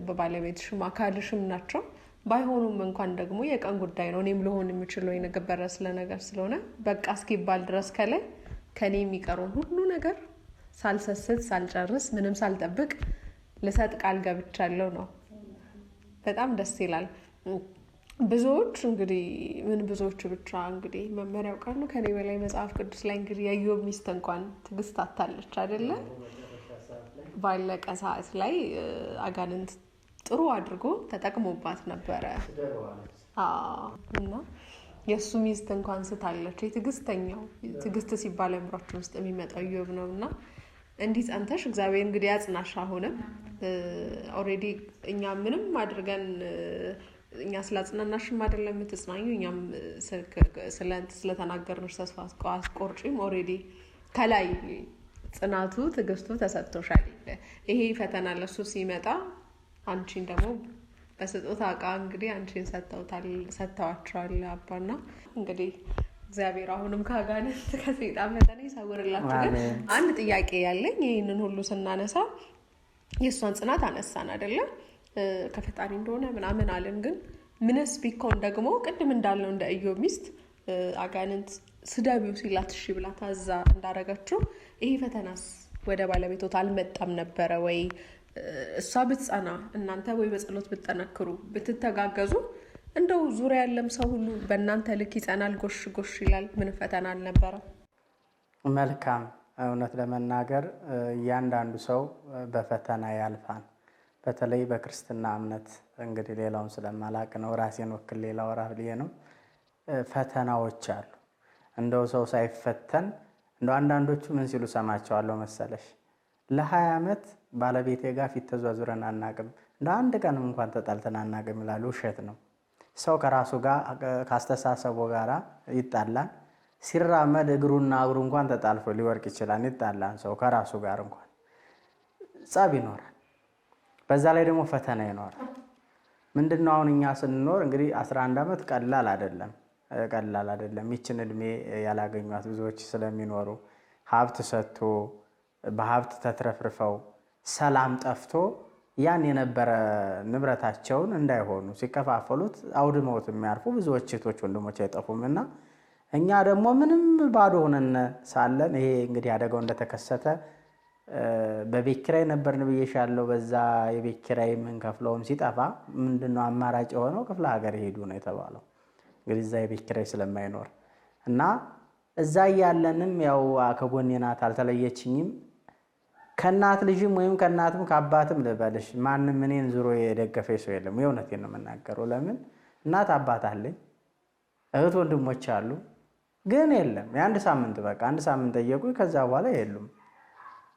በባለቤትሽም አካልሽም ናቸው። ባይሆኑም እንኳን ደግሞ የቀን ጉዳይ ነው። እኔም ልሆን የምችለው የነገበረ ስለነገር ስለሆነ በቃ እስኪባል ድረስ ከኔ የሚቀረውን ሁሉ ነገር ሳልሰስት ሳልጨርስ ምንም ሳልጠብቅ ልሰጥ ቃል ገብቻለሁ ነው። በጣም ደስ ይላል። ብዙዎች እንግዲህ ብዙዎች ብቻ እንግዲህ መመሪያው ቃል ነው። ከኔ በላይ መጽሐፍ ቅዱስ ላይ እንግዲህ የኢዮብ ሚስት እንኳን ትዕግስት አታለች አይደለ? ባለቀ ሰዓት ላይ አጋንንት ጥሩ አድርጎ ተጠቅሞባት ነበረ። እና የእሱ ሚስት እንኳን ስታለች የትዕግስተኛው ትዕግስት ሲባል አእምሯችን ውስጥ የሚመጣው ኢዮብ ነው። እና እንዲህ ጸንተሽ እግዚአብሔር እንግዲህ ያጽናሽ። አሁንም ኦልሬዲ እኛ ምንም አድርገን እኛ ስላጽናናሽም አይደለም የምትጽናኙ፣ እኛም ስለተናገርንሽ ተስፋ አስቆርጪም ኦልሬዲ ከላይ ጽናቱ ትዕግስቱ ተሰጥቶሻል። ይሄ ፈተና ለሱ ሲመጣ አንቺን ደግሞ በስጦታ ዕቃ እንግዲህ አንቺን ሰጥተዋቸዋል አባና። እንግዲህ እግዚአብሔር አሁንም ከአጋንንት ከሰይጣን ፈተና ይሰውርላችሁ። ግን አንድ ጥያቄ ያለኝ ይህንን ሁሉ ስናነሳ የእሷን ጽናት አነሳን አይደለም ከፈጣሪ እንደሆነ ምናምን አለን። ግን ምንስ ቢኮን ደግሞ ቅድም እንዳለው እንደ ኢዮብ ሚስት አጋንንት ስደቢው ሲላት እሺ ብላ ታዛ እንዳረገችው ይሄ ፈተናስ ወደ ባለቤቶት አልመጣም ነበረ ወይ? እሷ ብትጸና እናንተ ወይ በጸሎት ብትጠነክሩ ብትተጋገዙ እንደው ዙሪያ ያለም ሰው ሁሉ በእናንተ ልክ ይጸናል፣ ጎሽ ጎሽ ይላል። ምን ፈተና አልነበረም? መልካም። እውነት ለመናገር እያንዳንዱ ሰው በፈተና ያልፋል። በተለይ በክርስትና እምነት እንግዲህ ሌላውን ስለማላቅ ነው ራሴን ወክል ሌላው ራፍሌ ነው። ፈተናዎች አሉ። እንደው ሰው ሳይፈተን እንደው አንዳንዶቹ ምን ሲሉ ሰማቸዋለሁ መሰለሽ፣ ለ20 ዓመት ባለቤቴ ጋር ፊት ተዟዙረን አናቅም፣ እንደ አንድ ቀንም እንኳን ተጣልተን አናቅም ይላሉ። ውሸት ነው። ሰው ከራሱ ጋር ካስተሳሰቡ ጋር ይጣላል። ሲራመድ እግሩና እግሩ እንኳን ተጣልፎ ሊወርቅ ይችላል። ይጣላል ሰው ከራሱ ጋር እንኳን ጸብ ይኖራል። በዛ ላይ ደግሞ ፈተና ይኖራል። ምንድነው አሁን እኛ ስንኖር እንግዲህ 11 ዓመት ቀላል አይደለም። ይችን እድሜ ያላገኟት ብዙዎች ስለሚኖሩ ሀብት ሰጥቶ በሀብት ተትረፍርፈው ሰላም ጠፍቶ ያን የነበረ ንብረታቸውን እንዳይሆኑ ሲከፋፈሉት አውድመውት የሚያርፉ ብዙዎች እህቶች ወንድሞች አይጠፉም። እና እኛ ደግሞ ምንም ባዶ ሆነን ሳለን ይሄ እንግዲህ አደጋው እንደተከሰተ በቤት ኪራይ ነበርን ብዬሻለሁ። በዛ የቤት ኪራይ የምንከፍለውም ሲጠፋ ምንድነው አማራጭ የሆነው ክፍለ ሀገር ሄዱ ነው የተባለው። እንግዲህ እዛ የቤት ኪራይ ስለማይኖር እና እዛ ያለንም ያው ከጎኔ ናት፣ አልተለየችኝም። ከእናት ልጅም ወይም ከእናትም ከአባትም ልበልሽ ማንም እኔን ዙሮ የደገፈ ሰው የለም። የእውነቴን ነው የምናገረው። ለምን እናት አባት አለኝ፣ እህት ወንድሞች አሉ። ግን የለም የአንድ ሳምንት በቃ አንድ ሳምንት ጠየቁኝ፣ ከዛ በኋላ የሉም።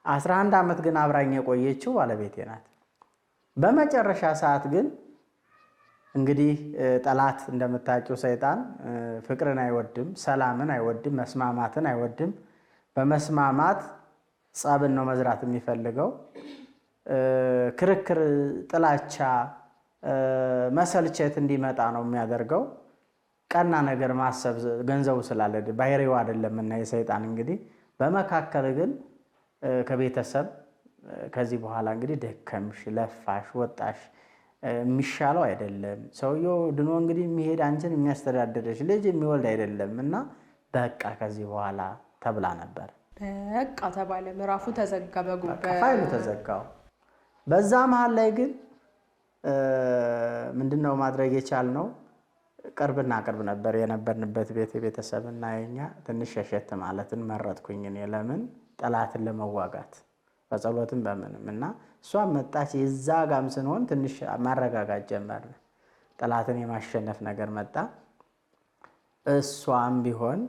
11 ዓመት ግን አብራኝ የቆየችው ባለቤቴ ናት። በመጨረሻ ሰዓት ግን እንግዲህ ጠላት እንደምታውቂው ሰይጣን ፍቅርን አይወድም፣ ሰላምን አይወድም፣ መስማማትን አይወድም። በመስማማት ጸብን ነው መዝራት የሚፈልገው። ክርክር፣ ጥላቻ፣ መሰልቸት እንዲመጣ ነው የሚያደርገው። ቀና ነገር ማሰብ ገንዘቡ ስላለ ባህሪው አይደለም። እና የሰይጣን እንግዲህ በመካከል ግን ከቤተሰብ ከዚህ በኋላ እንግዲህ ደከምሽ፣ ለፋሽ፣ ወጣሽ የሚሻለው አይደለም። ሰውየው ድኖ እንግዲህ የሚሄድ አንቺን የሚያስተዳድርሽ ልጅ የሚወልድ አይደለም። እና በቃ ከዚህ በኋላ ተብላ ነበር። በቃ ተባለ። ምዕራፉ ተዘጋ፣ ፋይሉ ተዘጋው። በዛ መሀል ላይ ግን ምንድነው ማድረግ የቻልነው? ቅርብና ቅርብ ነበር የነበርንበት ቤት ቤተሰብና የኛ ትንሽ ሸሸት ማለትን መረጥኩኝ እኔ። ለምን ጠላትን ለመዋጋት በጸሎትም በምንም። እና እሷም መጣች። የዛ ጋም ስንሆን ትንሽ ማረጋጋት ጀመርን። ጠላትን የማሸነፍ ነገር መጣ። እሷም ቢሆን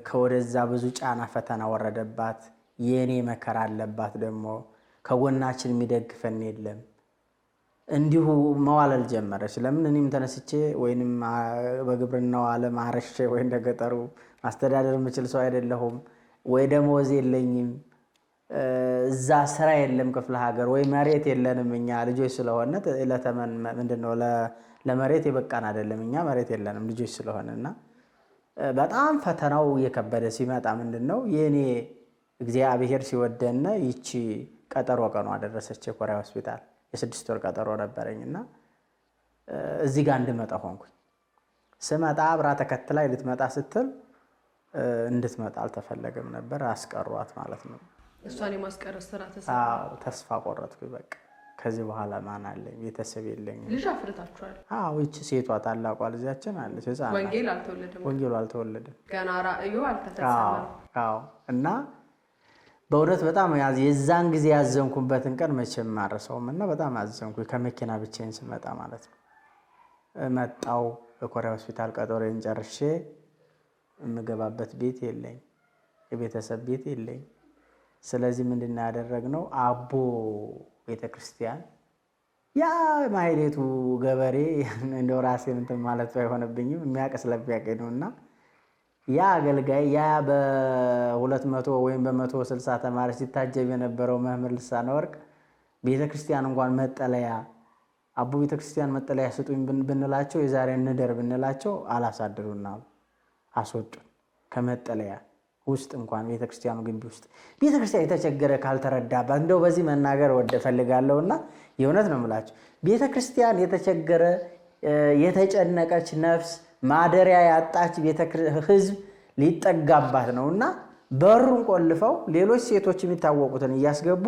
ከወደዛ ብዙ ጫና ፈተና ወረደባት። የኔ መከራ አለባት። ደግሞ ከጎናችን የሚደግፈን የለም። እንዲሁ መዋለል ጀመረች። ለምን እኔም ተነስቼ ወይንም በግብርናው ዓለም አረሼ ወይ እንደገጠሩ ማስተዳደር የምችል ሰው አይደለሁም፣ ወይ ደሞዝ የለኝም፣ እዛ ስራ የለም ክፍለ ሀገር፣ ወይ መሬት የለንም። እኛ ልጆች ስለሆነ ለተመን ምንድነው ለመሬት የበቃን አይደለም። እኛ መሬት የለንም ልጆች ስለሆነና በጣም ፈተናው እየከበደ ሲመጣ ምንድነው የኔ እግዚአብሔር ሲወደነ ይቺ ቀጠሮ ቀኗ ደረሰች። የኮሪያ ሆስፒታል የ6 ወር ቀጠሮ ነበረኝና እዚህ ጋር እንድመጣ ሆንኩኝ። ስመጣ አብራ ተከትላ ልትመጣ ስትል እንድትመጣ አልተፈለገም ነበር። አስቀሯት ማለት ነው። እሷን የማስቀረት ስራ ተስፋ ቆረጥኩኝ። በቃ ከዚህ በኋላ ማን አለኝ? ቤተሰብ የለኝም። ልጅ አፍርታችኋል? ይቺ ሴቷ ታላቋ ልጃችን አለች። ወንጌሉ አልተወለደም። ገና ራእዩ አልተፈጸመም። እና በእውነት በጣም የዛን ጊዜ ያዘንኩበትን ቀን መቼም አልረሳውም እና በጣም አዘንኩኝ። ከመኪና ብቻዬን ስመጣ ማለት ነው። መጣው በኮሪያ ሆስፒታል ቀጠሮዬን ጨርሼ የምገባበት ቤት የለኝ፣ የቤተሰብ ቤት የለኝ። ስለዚህ ምንድን ነው ያደረግነው? አቦ ቤተክርስቲያን ያ ማህሌቱ ገበሬ እንደው ራሴን እንትን ማለት ባይሆንብኝም የሚያውቅ ስለሚያውቀኝ ነው እና ያ አገልጋይ ያ በ200 ወይም በ160 ተማሪ ሲታጀብ የነበረው መምህር ልሳነ ወርቅ ቤተክርስቲያን እንኳን መጠለያ አቦ ቤተክርስቲያን መጠለያ ስጡኝ ብንላቸው የዛሬ እንደር ብንላቸው አላሳድሩና አስወጡን ከመጠለያ ውስጥ እንኳን ቤተክርስቲያኑ ግንቢ ውስጥ። ቤተክርስቲያን የተቸገረ ካልተረዳባት እንደው በዚህ መናገር ፈልጋለሁና የእውነት ነው የምላቸው ቤተክርስቲያን የተቸገረ የተጨነቀች ነፍስ ማደሪያ ያጣች ህዝብ ሊጠጋባት ነውና በሩን ቆልፈው ሌሎች ሴቶች የሚታወቁትን እያስገቡ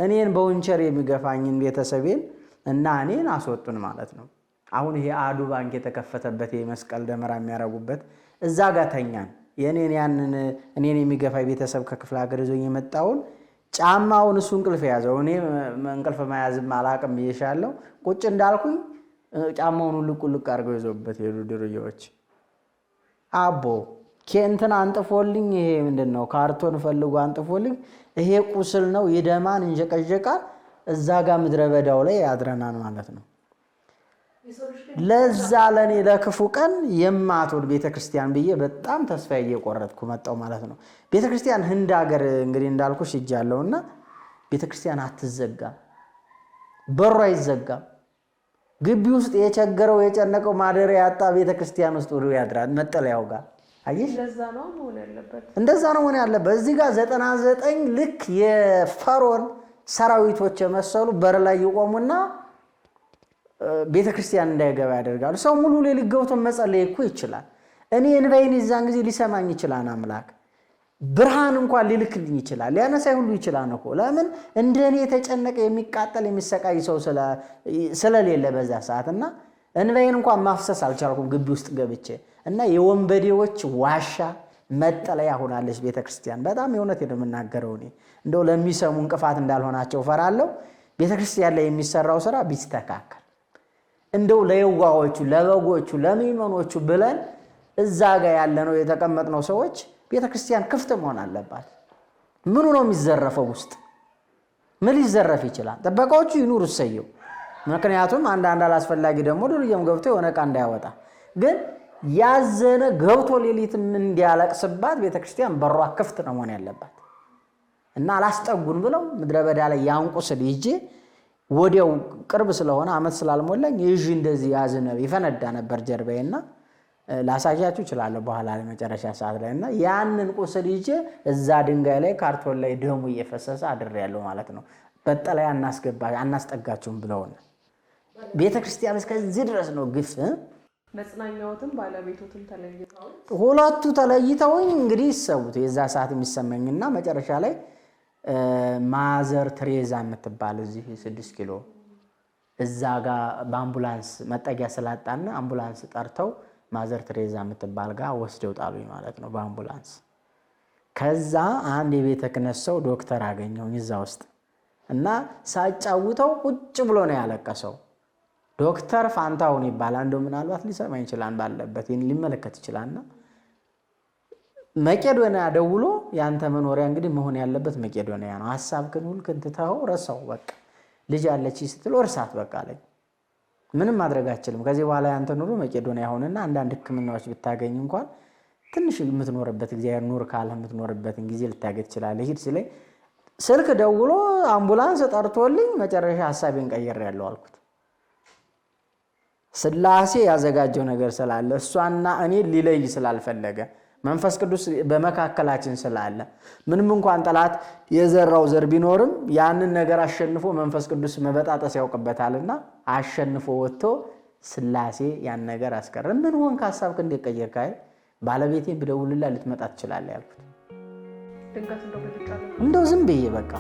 እኔን በወንቸር የሚገፋኝን ቤተሰቤን እና እኔን አስወጡን ማለት ነው። አሁን ይሄ አዱ ባንክ የተከፈተበት የመስቀል ደመራ የሚያረጉበት እዛ ጋር ተኛን። እኔን የሚገፋኝ ቤተሰብ ከክፍለ ሀገር ይዞኝ የመጣውን ጫማውን እሱ እንቅልፍ የያዘው እኔ እንቅልፍ መያዝም አላቅም ብዬሻለሁ። ቁጭ እንዳልኩኝ ጫማውን ልቁልቅ አድርገው ይዘውበት ሄዱ ድርዮች። አቦ ኬንትን አንጥፎልኝ ይሄ ምንድነው ካርቶን ፈልጎ አንጥፎልኝ ይሄ ቁስል ነው ይደማን እንጀቀጀቃል እዛ ጋር ምድረ በዳው ላይ ያድረናል ማለት ነው። ለዛ ለኔ ለክፉ ቀን የማትወድ ቤተክርስቲያን ብዬ በጣም ተስፋ እየቆረጥኩ መጣው ማለት ነው። ቤተክርስቲያን ህንድ ሀገር እንግዲህ እንዳልኩሽ እጃለውና ቤተክርስቲያን አትዘጋም፣ በሩ አይዘጋም። ግቢ ውስጥ የቸገረው የጨነቀው ማደሪያ ያጣ ቤተክርስቲያን ውስጥ ሁሉ ያድራል መጠለያው ጋር። አየሽ እንደዛ ነው መሆን ያለበት። እዚህ ጋር 99 ልክ የፈርዖን ሰራዊቶች የመሰሉ በር ላይ ይቆሙና ቤተክርስቲያን እንዳይገባ ያደርጋሉ። ሰው ሙሉ ሌሊት ገብቶ መጸለይ እኮ ይችላል። እኔ እንባዬን ይዛን ጊዜ ሊሰማኝ ይችላል አምላክ። ብርሃን እንኳን ሊልክልኝ ይችላል፣ ሊያነሳይ ሁሉ ይችላል እኮ። ለምን እንደኔ የተጨነቀ የሚቃጠል የሚሰቃይ ሰው ስለሌለ በዛ ሰዓትና እንባዬን እንኳን ማፍሰስ አልቻልኩም ግቢ ውስጥ ገብቼ እና የወንበዴዎች ዋሻ መጠለያ ሆናለች ቤተክርስቲያን። በጣም የእውነቴን ነው የምናገረው። እኔ እንደው ለሚሰሙ እንቅፋት እንዳልሆናቸው ፈራለሁ። ቤተክርስቲያን ላይ የሚሰራው ስራ ቢስተካከል እንደው ለየዋሆቹ ለበጎቹ ለምእመኖቹ ብለን እዛ ጋር ያለነው የተቀመጥነው ሰዎች ቤተክርስቲያን ክፍት መሆን አለባት። ምኑ ነው የሚዘረፈው? ውስጥ ምን ሊዘረፍ ይችላል? ጥበቃዎቹ ይኑሩ እሰየው። ምክንያቱም አንዳንድ አላስፈላጊ ደግሞ ዱርዬም ገብቶ የሆነ ዕቃ እንዳያወጣ። ግን ያዘነ ገብቶ ሌሊትም እንዲያለቅስባት ቤተክርስቲያን በሯ ክፍት ነው መሆን ያለባት እና አላስጠጉን ብለው ምድረ በዳ ላይ ያንቁስል ይዤ ወዲያው ቅርብ ስለሆነ አመት ስላልሞላኝ ይዤ እንደዚህ ያዝነብ ይፈነዳ ነበር ጀርባዬና ላሳያችሁ እችላለሁ በኋላ ለመጨረሻ ሰዓት ላይ እና ያንን ቁስል ይዤ እዛ ድንጋይ ላይ ካርቶን ላይ ደሙ እየፈሰሰ አድሬያለሁ ማለት ነው። በጠላይ አናስጠጋችሁም ብለውና ቤተክርስቲያን እስከዚህ ድረስ ነው ግፍ። መጽናኛውትም ባለቤቱትም ተለይተው ሁለቱ ተለይተውኝ እንግዲህ ይሰቡት የዛ ሰዓት የሚሰማኝና መጨረሻ ላይ ማዘር ትሬዛ የምትባል እዚህ 6 ኪሎ እዛ ጋር በአምቡላንስ መጠጊያ ስላጣና አምቡላንስ ጠርተው ማዘር ትሬዛ የምትባል ጋር ወስደው ጣሉኝ ማለት ነው በአምቡላንስ። ከዛ አንድ የቤተ ክህነት ሰው ዶክተር አገኘሁኝ እዛ ውስጥ እና ሳጫውተው ቁጭ ብሎ ነው ያለቀሰው። ዶክተር ፋንታውን ይባላል። እንደው ምናልባት ሊሰማኝ ይችላል ባለበት ይሄን ሊመለከት ይችላልና መቄዶንያ ደውሎ ያንተ መኖሪያ እንግዲህ መሆን ያለበት መቄዶንያ ነው፣ ሐሳብክን ሁልክን ትተኸው ረሳው በቃ ልጅ አለች ስትል ወርሳት በቃ አለኝ። ምንም ማድረግ አልችልም ከዚህ በኋላ ያንተ ኑሮ መቄዶንያ ሆነና አንዳንድ ሕክምናዎች ብታገኝ እንኳን ትንሽ የምትኖርበት እግዚአብሔር ኑር ካለ የምትኖርበትን ጊዜ ልታገኝ ትችላለህ ሂድ ሲለኝ ስልክ ደውሎ አምቡላንስ ጠርቶልኝ መጨረሻ ሐሳቤን ቀይሬያለሁ አልኩት። ስላሴ ያዘጋጀው ነገር ስላለ እሷና እኔ ሊለይ ስላልፈለገ መንፈስ ቅዱስ በመካከላችን ስላለ ምንም እንኳን ጠላት የዘራው ዘር ቢኖርም ያንን ነገር አሸንፎ መንፈስ ቅዱስ መበጣጠስ ያውቅበታልና አሸንፎ ወጥቶ ስላሴ ያን ነገር አስቀረ። ምን ሆንክ ሐሳብክ እንደቀየር ካይ ባለቤቴን ብደውልላ ልትመጣ ትችላለህ ያልኩት እንደው ዝም ብዬ በቃ